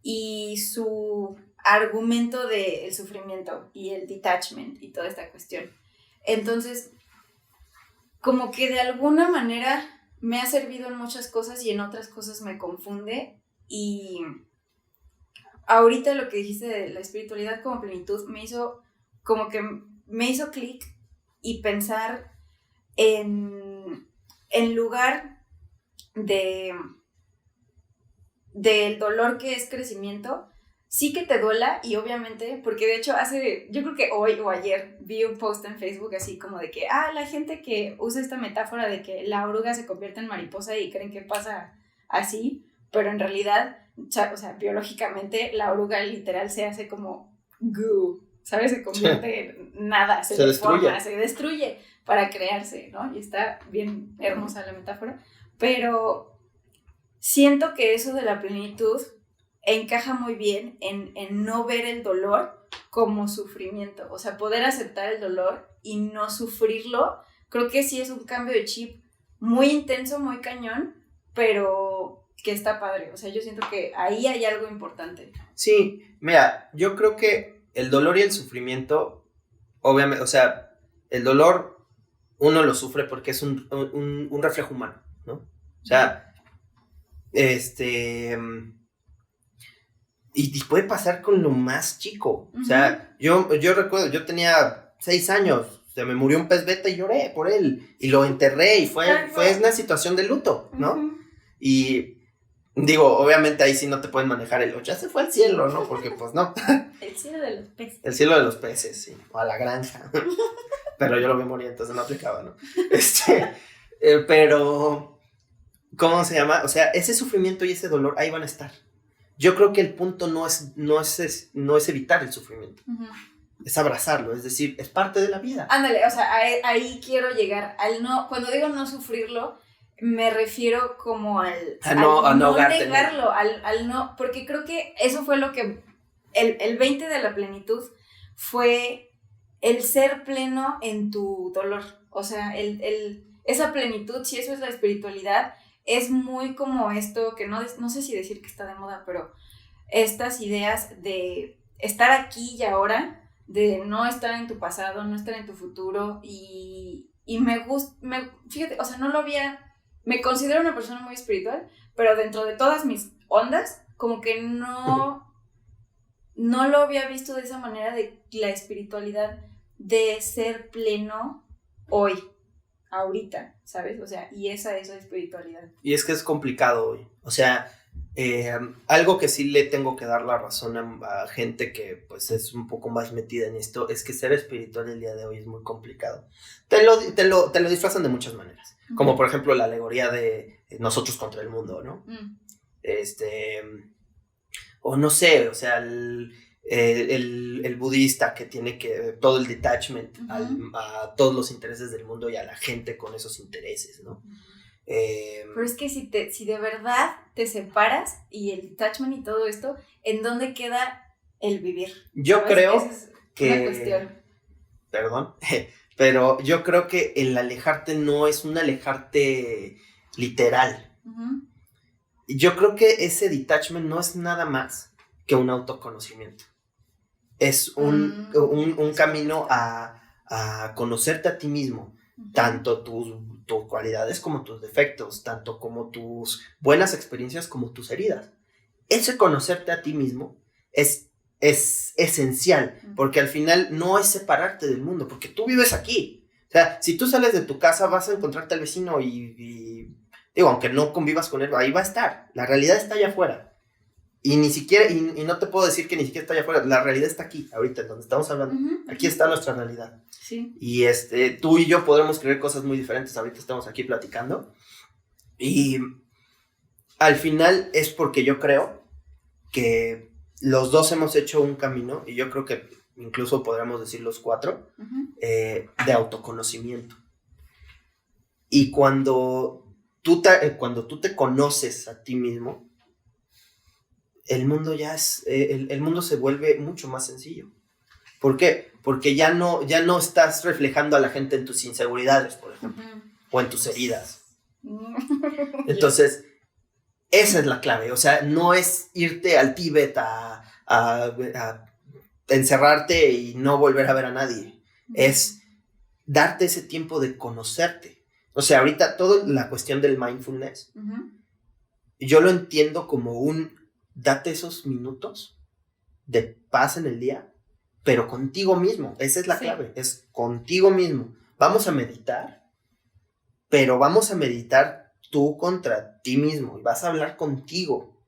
y su argumento del sufrimiento y el detachment y toda esta cuestión. Entonces, como que de alguna manera me ha servido en muchas cosas y en otras cosas me confunde, y ahorita lo que dijiste de la espiritualidad como plenitud me hizo clic, y pensar en lugar del dolor que es crecimiento, sí que te duela y obviamente, porque de hecho yo creo que hoy o ayer vi un post en Facebook así como de que, la gente que usa esta metáfora de que la oruga se convierte en mariposa y creen que pasa así, pero en realidad, o sea, biológicamente la oruga literal se hace como goo, ¿sabes? Se convierte en nada, se deforma, se destruye para crearse, ¿no? Y está bien hermosa la metáfora, pero siento que eso de la plenitud encaja muy bien en no ver el dolor como sufrimiento, o sea, poder aceptar el dolor y no sufrirlo, creo que sí es un cambio de chip muy intenso, muy cañón, pero que está padre, o sea, yo siento que ahí hay algo importante.
Sí, mira, yo creo que el dolor y el sufrimiento, obviamente, o sea, el dolor uno lo sufre porque es un reflejo humano, ¿no? O sea, y puede pasar con lo más chico. O sea, yo recuerdo, yo tenía 6 años, se me murió un pez beta y lloré por él. Y lo enterré y fue una situación de luto, ¿no? Y digo, obviamente ahí sí no te pueden manejar ya se fue al cielo, ¿no? Porque pues no.
El cielo de los peces.
El cielo de los peces, sí. O a la granja. Pero yo lo vi morir, entonces no aplicaba, ¿no? Pero, ¿cómo se llama? O sea, ese sufrimiento y ese dolor ahí van a estar. Yo creo que el punto no es evitar el sufrimiento, es abrazarlo, es decir, es parte de la vida.
Ándale, o sea, ahí quiero llegar, cuando digo no sufrirlo, me refiero como al no negarlo, al no, porque creo que eso fue lo que, el 20 de la plenitud fue el ser pleno en tu dolor, o sea, esa plenitud, si eso es la espiritualidad, es muy como esto, que no sé si decir que está de moda, pero estas ideas de estar aquí y ahora, de no estar en tu pasado, no estar en tu futuro, y me gusta, fíjate, o sea, me considero una persona muy espiritual, pero dentro de todas mis ondas, como que no lo había visto de esa manera de la espiritualidad, de ser pleno hoy. Ahorita, ¿sabes? O sea, y esa es la espiritualidad.
Y es que es complicado hoy. O sea, algo que sí le tengo que dar la razón a gente que pues es un poco más metida en esto, es que ser espiritual el día de hoy es muy complicado. Te lo disfrazan de muchas maneras. Como por ejemplo la alegoría de nosotros contra el mundo, ¿no? O no sé, o sea, el budista que tiene que todo el detachment a todos los intereses del mundo y a la gente con esos intereses, ¿no?
Pero es que si de verdad te separas y el detachment y todo esto, ¿en dónde queda el vivir?
Yo creo
es una cuestión.
Perdón, pero yo creo que el alejarte no es un alejarte literal. Yo creo que ese detachment no es nada más que un autoconocimiento. Es un camino a conocerte a ti mismo, tanto tus cualidades como tus defectos, tanto como tus buenas experiencias como tus heridas. Ese conocerte a ti mismo es esencial, porque al final no es separarte del mundo, porque tú vives aquí. O sea, si tú sales de tu casa vas a encontrarte al vecino y digo, aunque no convivas con él, ahí va a estar. La realidad está allá afuera. Y ni siquiera, y no te puedo decir que ni siquiera está allá afuera, la realidad está aquí, ahorita, donde estamos hablando. Aquí está nuestra realidad.
Sí.
Y tú y yo podremos creer cosas muy diferentes, ahorita estamos aquí platicando. Y al final es porque yo creo que los dos hemos hecho un camino, y yo creo que incluso podríamos decir los 4, de autoconocimiento. Y cuando tú te conoces a ti mismo, el mundo el mundo se vuelve mucho más sencillo. ¿Por qué? Porque ya no estás reflejando a la gente en tus inseguridades, por ejemplo, o en tus heridas. Entonces, esa es la clave. O sea, no es irte al Tíbet a encerrarte y no volver a ver a nadie. Es darte ese tiempo de conocerte. O sea, ahorita toda la cuestión del mindfulness, yo lo entiendo como date esos minutos de paz en el día, pero contigo mismo. Esa es la clave, es contigo mismo. vamos a meditar, pero vamos a meditar tú contra ti mismo y vas a hablar contigo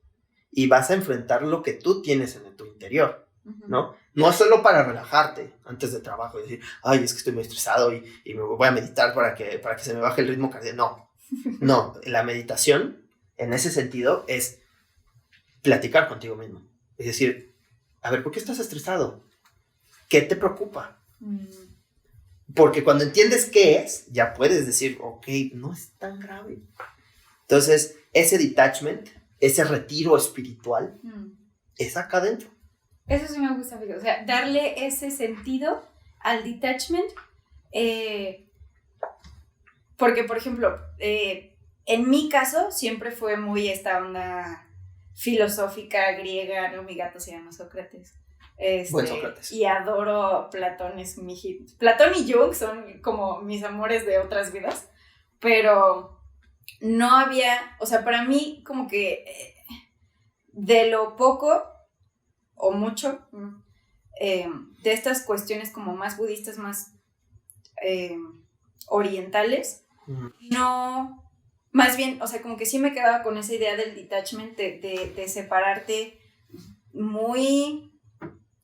y vas a enfrentar lo que tú tienes en tu interior, ¿no? No es solo para relajarte antes de trabajo y decir, ay, es que estoy muy estresado y me voy a meditar para que se me baje el ritmo cardíaco. No, la meditación en ese sentido es platicar contigo mismo. Es decir, a ver, ¿por qué estás estresado? ¿Qué te preocupa? Porque cuando entiendes qué es, ya puedes decir, ok, no es tan grave. Entonces, ese detachment, ese retiro espiritual, es acá adentro.
Eso sí me gusta, o sea, darle ese sentido al detachment, porque, por ejemplo, en mi caso siempre fue muy esta onda filosófica griega, ¿no? Mi gato se llama Sócrates.
Buen Sócrates.
Y adoro Platón, es mi hit. Platón y Jung son como mis amores de otras vidas, pero no había, o sea, para mí como que de lo poco o mucho de estas cuestiones como más budistas, más orientales, no, más bien, o sea, como que sí me quedaba con esa idea del detachment, de separarte muy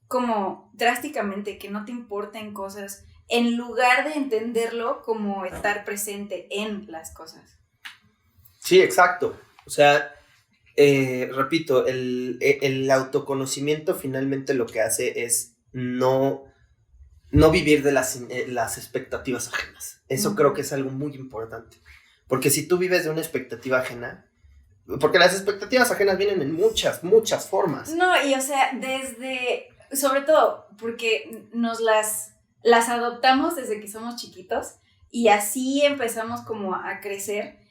como drásticamente, que no te importen cosas, en lugar de entenderlo como estar presente en las cosas.
Sí, exacto. O sea, repito, el autoconocimiento finalmente lo que hace es no vivir de las expectativas ajenas. Eso creo que es algo muy importante. Porque si tú vives de una expectativa ajena, porque las expectativas ajenas vienen en muchas formas.
No, y o sea, sobre todo porque nos las adoptamos desde que somos chiquitos y así empezamos como a crecer,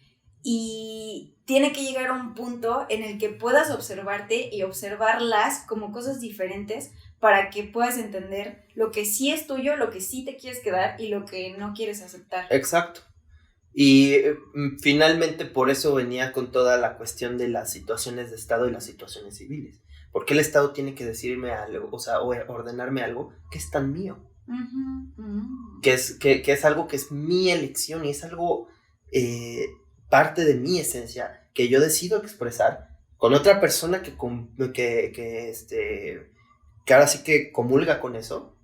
y tiene que llegar a un punto en el que puedas observarte y observarlas como cosas diferentes para que puedas entender lo que sí es tuyo, lo que sí te quieres quedar y lo que no quieres aceptar.
Exacto. Y finalmente por eso venía con toda la cuestión de las situaciones de Estado y las situaciones civiles. Porque el Estado tiene que decirme algo, o sea, o ordenarme algo que es tan mío. Que es algo que es mi elección y es algo parte de mi esencia que yo decido expresar con otra persona que ahora sí que comulga con eso.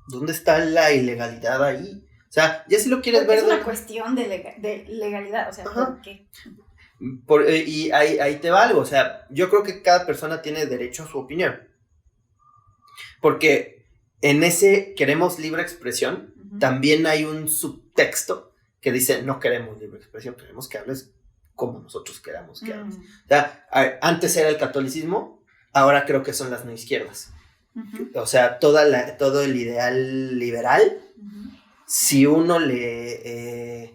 ¿Dónde está la ilegalidad ahí? O sea, ya si lo quieres
porque
ver...
es una cuestión de legalidad, o sea, ¿por qué?
Y ahí te va algo, o sea, yo creo que cada persona tiene derecho a su opinión. Porque en ese queremos libre expresión, también hay un subtexto que dice, no queremos libre expresión, queremos que hables como nosotros queramos que hables. O sea, antes era el catolicismo, ahora creo que son las no izquierdas. O sea, todo el ideal liberal, si uno le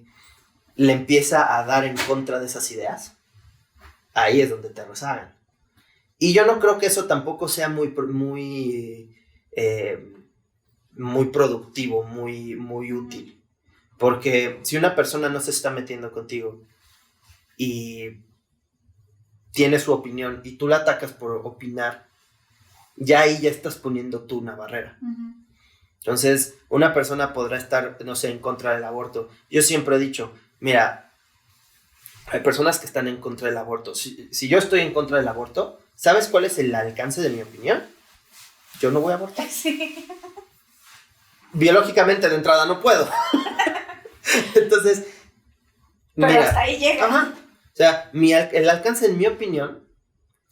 empieza a dar en contra de esas ideas, ahí es donde te rezagan. Y yo no creo que eso tampoco sea muy productivo, muy útil. Porque si una persona no se está metiendo contigo y tiene su opinión y tú la atacas por opinar, ya ahí ya estás poniendo tú una barrera. Entonces, una persona podrá estar, no sé, en contra del aborto. Yo siempre he dicho, mira, hay personas que están en contra del aborto. Si yo estoy en contra del aborto, ¿sabes cuál es el alcance de mi opinión? Yo no voy a abortar.
Sí.
Biológicamente de entrada no puedo. Entonces,
pero
mira,
hasta ahí llega.
Ajá. O sea, el alcance en mi opinión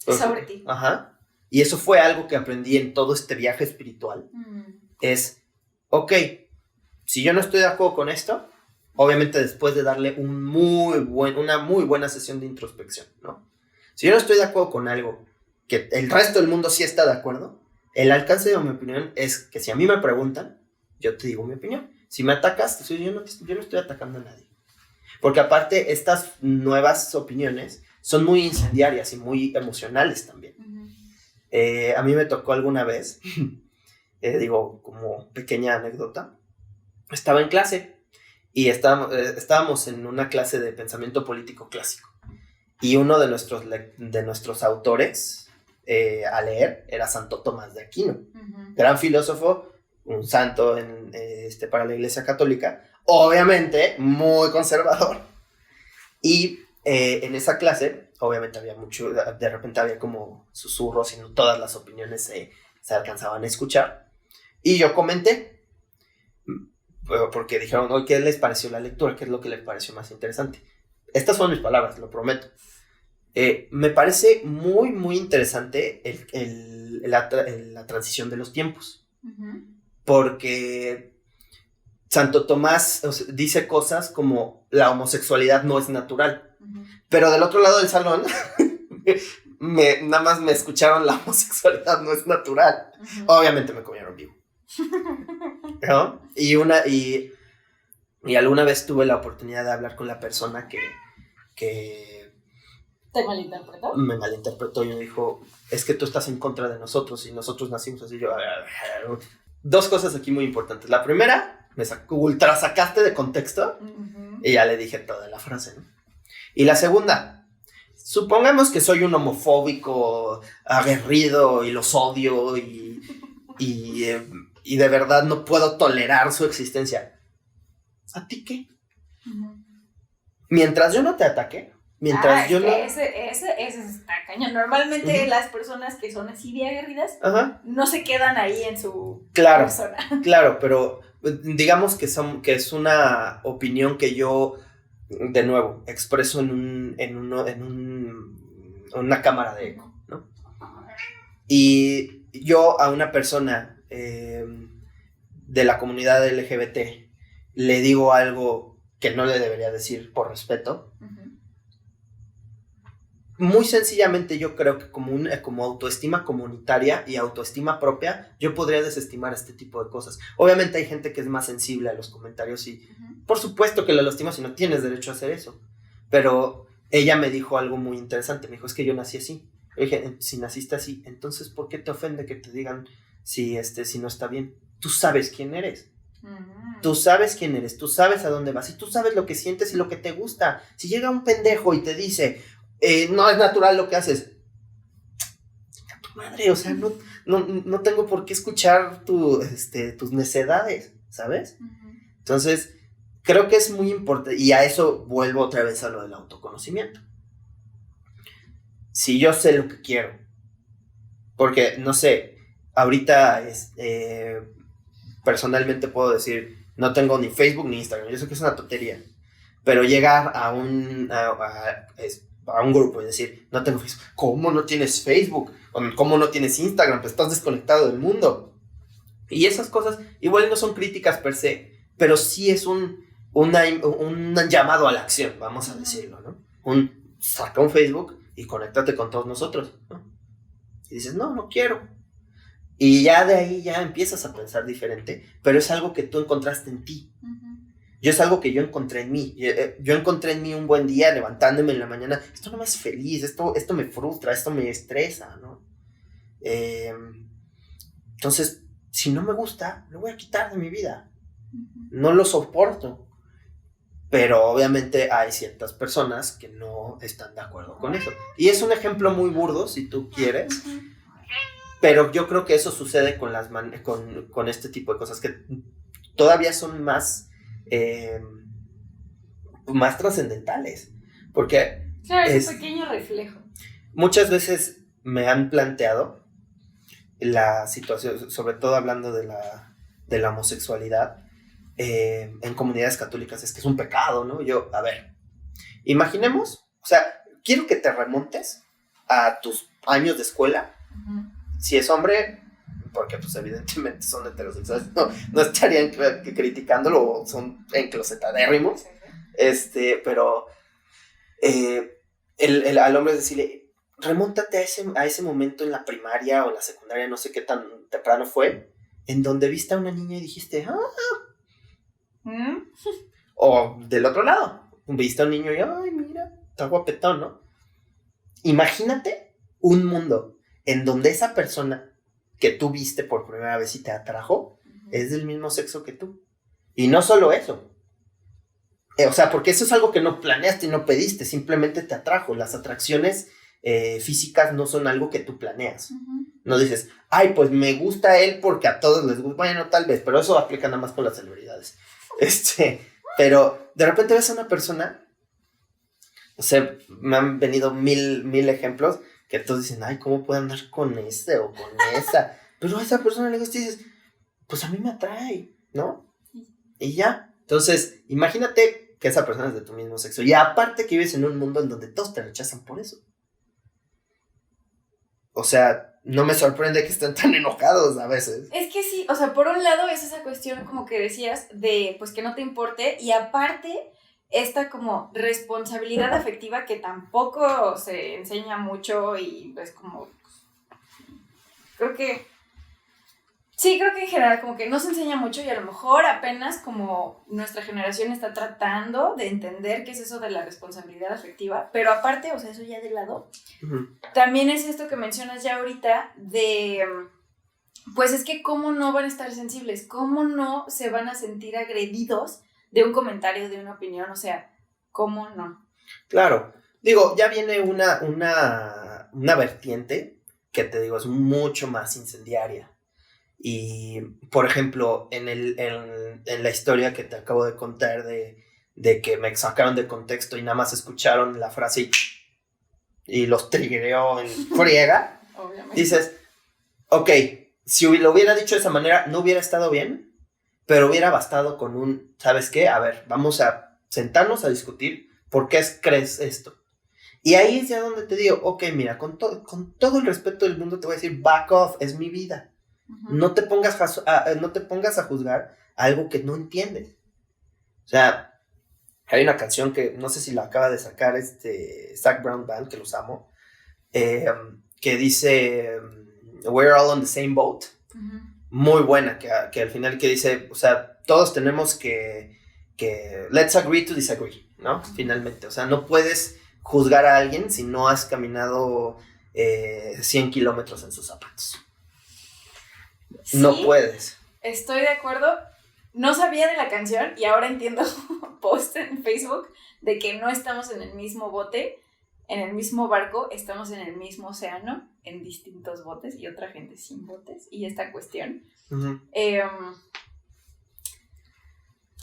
es sobre ti.
Ajá. Y eso fue algo que aprendí en todo este viaje espiritual. Es, ok, si yo no estoy de acuerdo con esto, obviamente después de darle una muy buena sesión de introspección, ¿no? Si yo no estoy de acuerdo con algo que el resto del mundo sí está de acuerdo, el alcance de mi opinión es que si a mí me preguntan, yo te digo mi opinión. Si me atacas, yo no estoy atacando a nadie. Porque aparte, estas nuevas opiniones son muy incendiarias y muy emocionales también. A mí me tocó alguna vez, como pequeña anécdota, estaba en clase y estábamos en una clase de pensamiento político clásico. Y uno de nuestros autores a leer era Santo Tomás de Aquino, gran filósofo un santo para la Iglesia Católica, obviamente muy conservador. Y en esa clase, obviamente había mucho, de repente había como susurros y no todas las opiniones se alcanzaban a escuchar. Y yo comenté, porque dijeron, ¿qué les pareció la lectura? ¿Qué es lo que les pareció más interesante? Estas son mis palabras, lo prometo. Me parece muy, muy interesante la transición de los tiempos. Uh-huh. Porque Santo Tomás dice cosas como la homosexualidad no es natural. Uh-huh. Pero del otro lado del salón, nada más me escucharon la homosexualidad no es natural. Uh-huh. Obviamente me comieron vivo. ¿No? Y alguna vez tuve la oportunidad de hablar con la persona que
¿te malinterpretó?
Me malinterpretó y me dijo, es que tú estás en contra de nosotros y nosotros nacimos así. Yo, dos cosas aquí muy importantes. La primera, me ultra sacaste de contexto. Uh-huh. Y ya le dije toda la frase, ¿no? Y la segunda, supongamos que soy un homofóbico aguerrido y los odio y de verdad no puedo tolerar su existencia. ¿A ti qué? Uh-huh. Mientras yo no te ataque, mientras yo no...
Ese está cañón. Normalmente uh-huh. las personas que son así de aguerridas uh-huh. no se quedan ahí en su persona.
Claro, pero digamos que es una opinión que yo, de nuevo, expreso en una cámara de eco, ¿no? Y yo a una persona de la comunidad LGBT le digo algo que no le debería decir por respeto. Uh-huh. Muy sencillamente yo creo que como autoestima comunitaria y autoestima propia, yo podría desestimar este tipo de cosas. Obviamente hay gente que es más sensible a los comentarios y uh-huh. por supuesto que la lastima si no tienes derecho a hacer eso. Pero ella me dijo algo muy interesante, me dijo, es que yo nací así. Yo dije, si naciste así, entonces ¿por qué te ofende que te digan si no está bien? Tú sabes quién eres. Uh-huh. Tú sabes quién eres, tú sabes a dónde vas y tú sabes lo que sientes y lo que te gusta. Si llega un pendejo y te dice, no es natural lo que haces, a tu madre, o sea, no tengo por qué escuchar tus necedades, ¿sabes? Uh-huh. Entonces, creo que es muy importante, y a eso vuelvo otra vez a lo del autoconocimiento. Si yo sé lo que quiero, porque, no sé, ahorita personalmente puedo decir, no tengo ni Facebook ni Instagram, yo sé que es una tontería, pero llegar a un grupo y decir, no tengo Facebook, ¿cómo no tienes Facebook? ¿Cómo no tienes Instagram? Pues estás desconectado del mundo. Y esas cosas igual no son críticas per se, pero sí es un llamado a la acción, vamos a decirlo, ¿no? Saca un Facebook y conéctate con todos nosotros, ¿no? Y dices, no quiero. Y ya de ahí ya empiezas a pensar diferente, pero es algo que tú encontraste en ti. Uh-huh. Es algo que yo encontré en mí. Yo encontré en mí un buen día levantándome en la mañana. Esto no me hace feliz, esto me frustra, esto me estresa, ¿no? Entonces, si no me gusta, lo voy a quitar de mi vida. Uh-huh. No lo soporto. Pero obviamente hay ciertas personas que no están de acuerdo con eso. Y es un ejemplo muy burdo, si tú quieres. Uh-huh. Pero yo creo que eso sucede con este tipo de cosas que todavía son más trascendentales. Porque
claro, es un pequeño reflejo.
Muchas veces me han planteado la situación, sobre todo hablando de la homosexualidad, en comunidades católicas, es que es un pecado, ¿no? A ver, imaginemos, o sea, quiero que te remontes a tus años de escuela. Uh-huh. Si es hombre, porque pues evidentemente son heterosexuales, no estarían criticándolo, son enclosetadérrimos, pero al hombre es decirle, remóntate a ese momento en la primaria o en la secundaria, no sé qué tan temprano fue, en donde viste a una niña y dijiste, o del otro lado, viste a un niño y, ay, mira, está guapetón, ¿no? Imagínate un mundo en donde esa persona que tú viste por primera vez y te atrajo, uh-huh. es del mismo sexo que tú. Y no solo eso. O sea, porque eso es algo que no planeaste y no pediste, simplemente te atrajo. Las atracciones físicas no son algo que tú planeas.
Uh-huh.
No dices, ay, pues me gusta él porque a todos les gusta. Bueno, tal vez, pero eso aplica nada más con las celebridades. Pero de repente ves a una persona, o sea, me han venido mil ejemplos que todos dicen, ay, ¿cómo puedo andar con ese o con esa? Pero a esa persona le gusta y dices, pues a mí me atrae, ¿no? Y ya. Entonces, imagínate que esa persona es de tu mismo sexo. Y aparte que vives en un mundo en donde todos te rechazan por eso. O sea, no me sorprende que estén tan enojados a veces.
Es que sí, o sea, por un lado es esa cuestión como que decías de pues que no te importe, y aparte esta como responsabilidad afectiva que tampoco se enseña mucho, y pues como creo que en general como que no se enseña mucho, y a lo mejor apenas como nuestra generación está tratando de entender qué es eso de la responsabilidad afectiva, pero aparte, o sea, eso ya de lado, uh-huh. También es esto que mencionas ya ahorita de, pues es que cómo no van a estar sensibles, cómo no se van a sentir agredidos de un comentario, de una opinión, o sea, cómo no.
Claro, digo, ya viene una vertiente que te digo es mucho más incendiaria. Y, por ejemplo, en la historia que te acabo de contar de que me sacaron de contexto y nada más escucharon la frase y los triggereó en friega, dices, ok, si lo hubiera dicho de esa manera, no hubiera estado bien, pero hubiera bastado con un, ¿sabes qué? A ver, vamos a sentarnos a discutir por qué crees esto. Y ahí es ya donde te digo, ok, mira, con todo el respeto del mundo te voy a decir, back off, es mi vida. Uh-huh. No te pongas a juzgar algo que no entiendes. O sea, hay una canción que no sé si la acaba de sacar Zac Brown Band, que los amo, que dice We're all on the same boat. Uh-huh. Muy buena, que al final que dice, o sea, todos tenemos que let's agree to disagree, ¿no? Uh-huh. Finalmente, o sea, no puedes juzgar a alguien si no has caminado 100 kilómetros en sus zapatos.
Sí,
no puedes.
Estoy de acuerdo. No sabía de la canción y ahora entiendo post en Facebook de que no estamos en el mismo bote, en el mismo barco, estamos en el mismo océano, en distintos botes y otra gente sin botes, y esta cuestión. Uh-huh.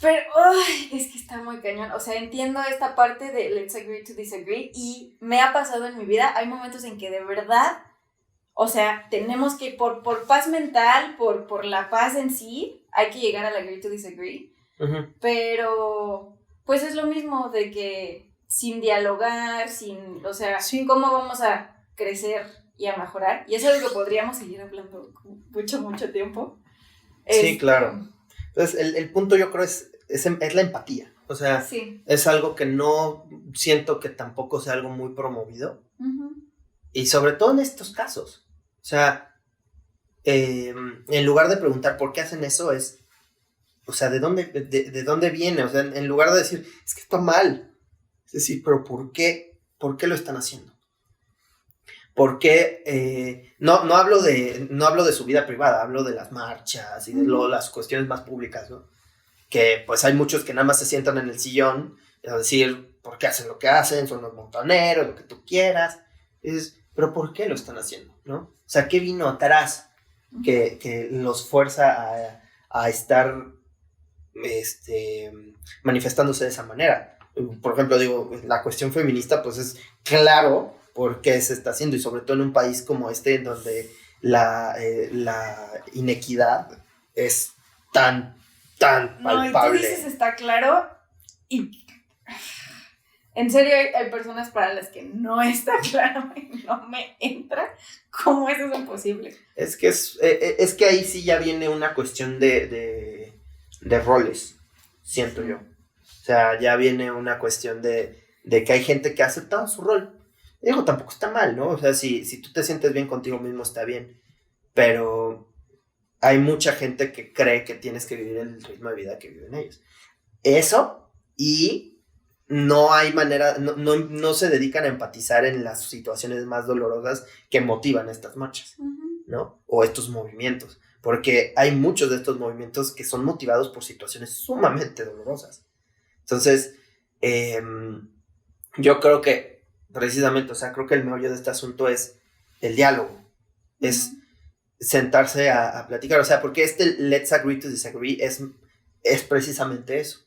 Pero es que está muy cañón. O sea, entiendo esta parte de let's agree to disagree, y me ha pasado en mi vida. Hay momentos en que de verdad, o sea, tenemos que, por paz mental, por la paz en sí, hay que llegar al agree to disagree. Uh-huh. Pero, pues es lo mismo de que sin dialogar, o sea, sí. ¿Cómo vamos a crecer y a mejorar? Y eso es algo que podríamos seguir hablando mucho tiempo.
Sí, claro. Entonces, el punto yo creo es la empatía. O sea, sí. Es algo que no siento que tampoco sea algo muy promovido. Uh-huh. Y sobre todo en estos casos. O sea, en lugar de preguntar por qué hacen eso, o sea, ¿de dónde viene? O sea, en lugar de decir, es que está mal. Es decir, pero ¿por qué? ¿Por qué lo están haciendo? ¿Por qué? No hablo de su vida privada, hablo de las marchas y de las cuestiones más públicas, ¿no? Que pues hay muchos que nada más se sientan en el sillón a decir, ¿por qué hacen lo que hacen? Son los montoneros, lo que tú quieras. Y dices, ¿pero por qué lo están haciendo? ¿No? O sea, ¿qué vino atrás que los fuerza a estar manifestándose de esa manera? Por ejemplo, digo, la cuestión feminista, pues es claro por qué se está haciendo, y sobre todo en un país como en donde la inequidad es tan palpable.
No, y tú dices está claro, y en serio hay personas para las que no está claro y no me entra cómo eso es imposible.
Es que ahí sí ya viene una cuestión de roles, siento yo. O sea, ya viene una cuestión de que hay gente que ha aceptado su rol. Digo, tampoco está mal, ¿no? O sea, si tú te sientes bien contigo mismo, está bien. Pero hay mucha gente que cree que tienes que vivir el ritmo de vida que viven ellos. Eso, y no hay manera, no se dedican a empatizar en las situaciones más dolorosas que motivan estas marchas, ¿no? O estos movimientos. Porque hay muchos de estos movimientos que son motivados por situaciones sumamente dolorosas. Entonces, yo creo que precisamente, o sea, creo que el meollo de este asunto es el diálogo, es sentarse a platicar, o sea, porque let's agree to disagree es precisamente eso,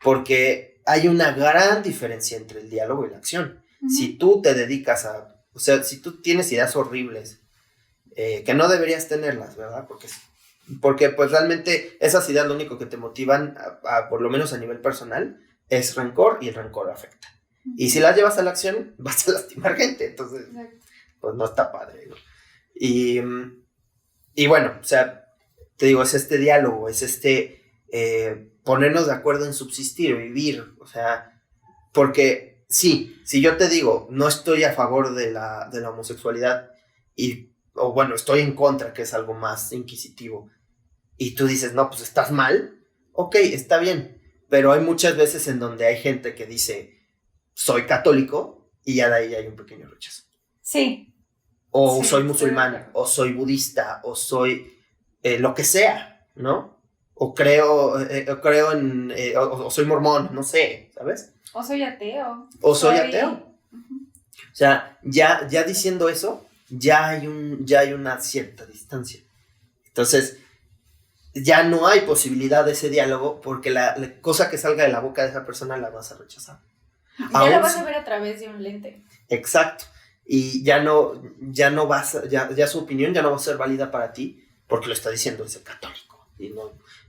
porque hay una gran diferencia entre el diálogo y la acción. Si tú te dedicas o sea, si tú tienes ideas horribles, que no deberías tenerlas, ¿verdad? Porque pues realmente esas ideas lo único que te motivan, por lo menos a nivel personal, es rencor, y el rencor afecta. Y si las llevas a la acción, vas a lastimar gente, entonces pues no está padre, ¿no? Y bueno, o sea, te digo, es este diálogo, es ponernos de acuerdo en subsistir, vivir, o sea, porque sí, si yo te digo, no estoy a favor de la homosexualidad, o bueno, estoy en contra, que es algo más inquisitivo, y tú dices, no, pues estás mal, ok, está bien, pero hay muchas veces en donde hay gente que dice, soy católico, y ya de ahí hay un pequeño rechazo.
Sí.
O sí, soy musulmán, o soy budista, o soy lo que sea, ¿no? O creo en, o soy mormón, no sé, ¿sabes?
O soy ateo.
O soy ateo. O sea, ya diciendo eso, ya hay una cierta distancia. Entonces, ya no hay posibilidad de ese diálogo, porque la cosa que salga de la boca de esa persona la vas a rechazar.
Ya la vas a ver a través de un lente.
Exacto. Y ya no vas, ya su opinión ya no va a ser válida para ti, porque lo está diciendo ese católico. Y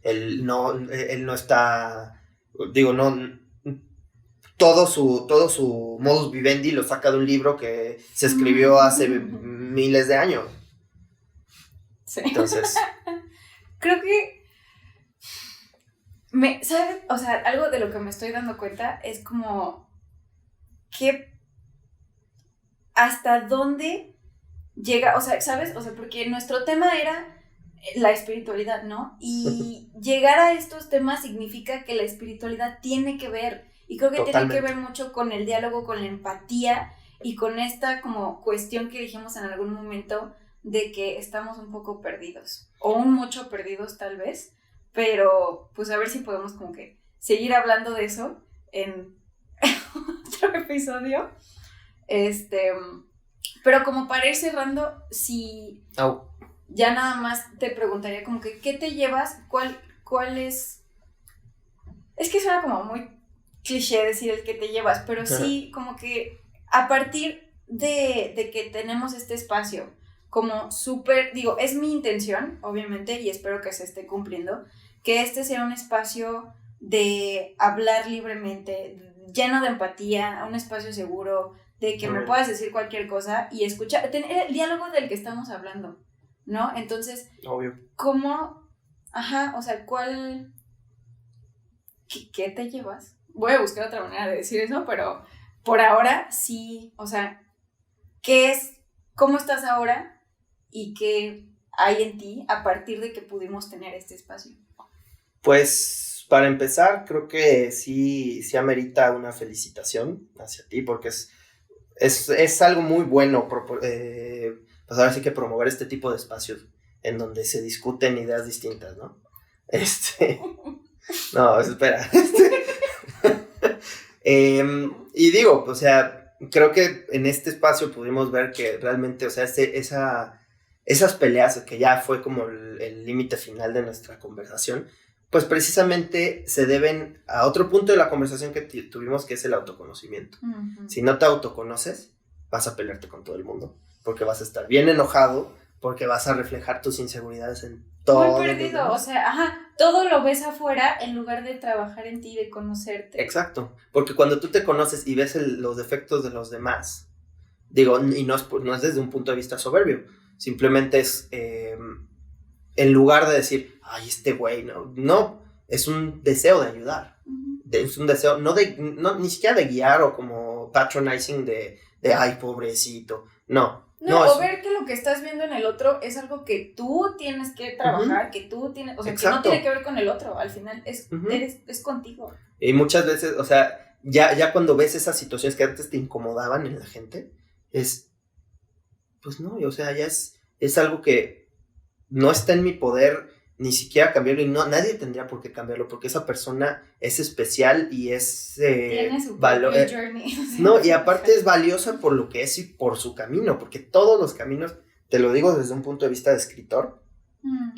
él no está, digo, no, todo su modus vivendi lo saca de un libro que se escribió hace miles de años.
Sí.
Entonces,
creo que ¿sabes? O sea, algo de lo que me estoy dando cuenta es como que hasta dónde llega, o sea, ¿sabes? O sea, porque nuestro tema era la espiritualidad, ¿no? Y llegar a estos temas significa que la espiritualidad tiene que ver, y creo que
totalmente.
Tiene que ver mucho con el diálogo, con la empatía, y con esta como cuestión que dijimos en algún momento de que estamos un poco perdidos, o un mucho perdidos tal vez, pero pues a ver si podemos como que seguir hablando de eso en otro episodio. Pero como para ir cerrando, si ya nada más te preguntaría como que ¿qué te llevas? ¿Cuál es? Es que suena como muy cliché decir el que te llevas, pero sí como que a partir de que tenemos este espacio como súper, digo, es mi intención, obviamente, y espero que se esté cumpliendo, que este sea un espacio de hablar libremente, lleno de empatía, un espacio seguro, de que me puedas decir cualquier cosa y escuchar, tener el diálogo del que estamos hablando, ¿no? Entonces,
obvio.
¿Cómo? O sea, ¿qué te llevas? Voy a buscar otra manera de decir eso, pero por ahora sí, o sea, ¿cómo estás ahora y qué hay en ti a partir de que pudimos tener este espacio?
Pues, para empezar, creo que sí amerita una felicitación hacia ti, porque es algo muy bueno, pues ahora sí que promover este tipo de espacios en donde se discuten ideas distintas, ¿no? No, espera. Y digo, o sea, creo que en este espacio pudimos ver que realmente, o sea, esas peleas, que ya fue como el límite final de nuestra conversación, pues precisamente se deben a otro punto de la conversación que tuvimos, que es el autoconocimiento. Uh-huh. Si no te autoconoces, vas a pelearte con todo el mundo, porque vas a estar bien enojado, porque vas a reflejar tus inseguridades en todo.
Muy perdido, o sea, todo lo ves afuera en lugar de trabajar en ti, de conocerte.
Exacto, porque cuando tú te conoces y ves los defectos de los demás, digo, y no es desde un punto de vista soberbio, simplemente es... en lugar de decir, ay, este güey, no, es un deseo de ayudar. Uh-huh. Es un deseo, ni siquiera de guiar o como patronizing de ay, pobrecito. No,
o ver que lo que estás viendo en el otro es algo que tú tienes que trabajar, uh-huh. que tú tienes, o sea, exacto. Que no tiene que ver con el otro, al final es, uh-huh. es contigo.
Y muchas veces, o sea, ya cuando ves esas situaciones que antes te incomodaban en la gente, pues no, o sea, ya es algo que no está en mi poder ni siquiera cambiarlo, y no, nadie tendría por qué cambiarlo, porque esa persona es especial y es
tiene su valor, journey.
No, y aparte es valiosa por lo que es y por su camino, porque todos los caminos, te lo digo desde un punto de vista de escritor,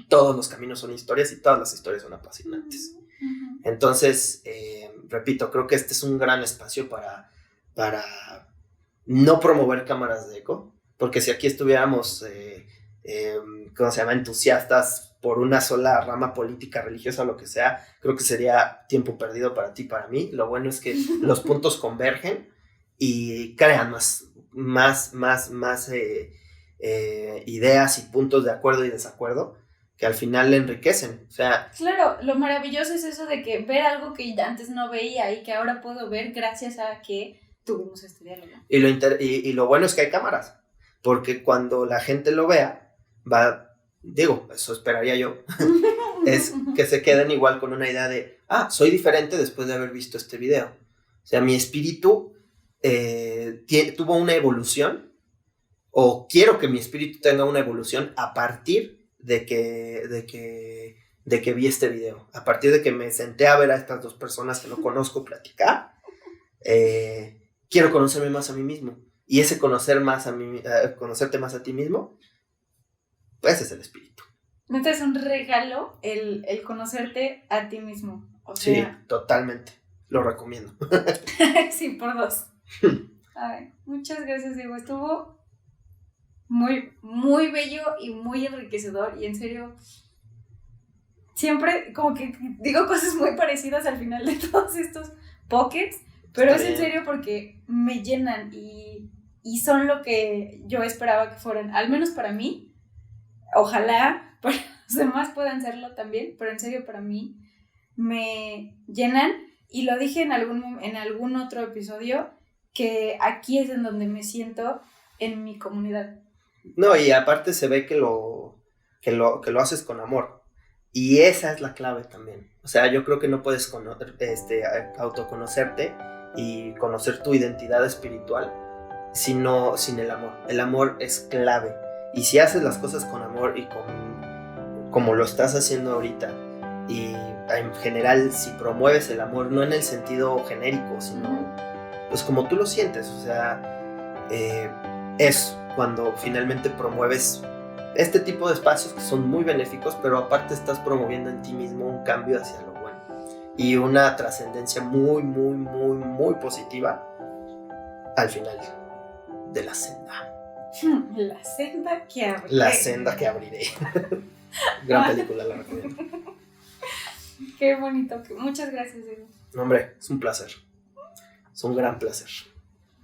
todos los caminos son historias y todas las historias son apasionantes. Entonces, repito, creo que este es un gran espacio para no promover cámaras de eco, porque si aquí estuviéramos, ¿cómo se llama?, entusiastas por una sola rama política, religiosa, lo que sea, creo que sería tiempo perdido para ti y para mí. Lo bueno es que los puntos convergen y crean más ideas y puntos de acuerdo y desacuerdo que al final le enriquecen. O sea,
claro, lo maravilloso es eso de que ver algo que antes no veía y que ahora puedo ver gracias a que tuvimos este diálogo.
Y lo bueno es que hay cámaras, porque cuando la gente lo vea, eso esperaría yo, es que se queden igual con una idea de, soy diferente después de haber visto este video. O sea, mi espíritu tuvo una evolución, o quiero que mi espíritu tenga una evolución a partir de que vi este video, a partir de que me senté a ver a estas dos personas que no conozco platicar. Quiero conocerme más a mí mismo, y ese conocerte más a ti mismo, pues es el espíritu.
Entonces es un regalo el conocerte a ti mismo.
Sí, totalmente, lo recomiendo.
Sí, por 2. Ay, muchas gracias, Diego, estuvo muy, muy bello y muy enriquecedor, y en serio, siempre como que digo cosas muy parecidas al final de todos estos pockets, pero es en serio porque me llenan y son lo que yo esperaba que fueran, al menos para mí. Ojalá para los demás puedan serlo también, pero en serio para mí me llenan, y lo dije en algún otro episodio, que aquí es en donde me siento en mi comunidad.
No, y aparte se ve que lo haces con amor, y esa es la clave también. O sea, yo creo que no puedes autoconocerte y conocer tu identidad espiritual sin el amor. El amor es clave, y si haces las cosas con amor y como lo estás haciendo ahorita, y en general si promueves el amor, no en el sentido genérico, sino pues como tú lo sientes, o sea, es cuando finalmente promueves este tipo de espacios que son muy benéficos, pero aparte estás promoviendo en ti mismo un cambio hacia lo bueno y una trascendencia muy, muy, muy, muy positiva al final de la senda.
La senda que abriré.
La senda que abriré. Gran película, la recomiendo.
Qué bonito. Muchas gracias, Diego.
Hombre, es un placer. Es un gran placer.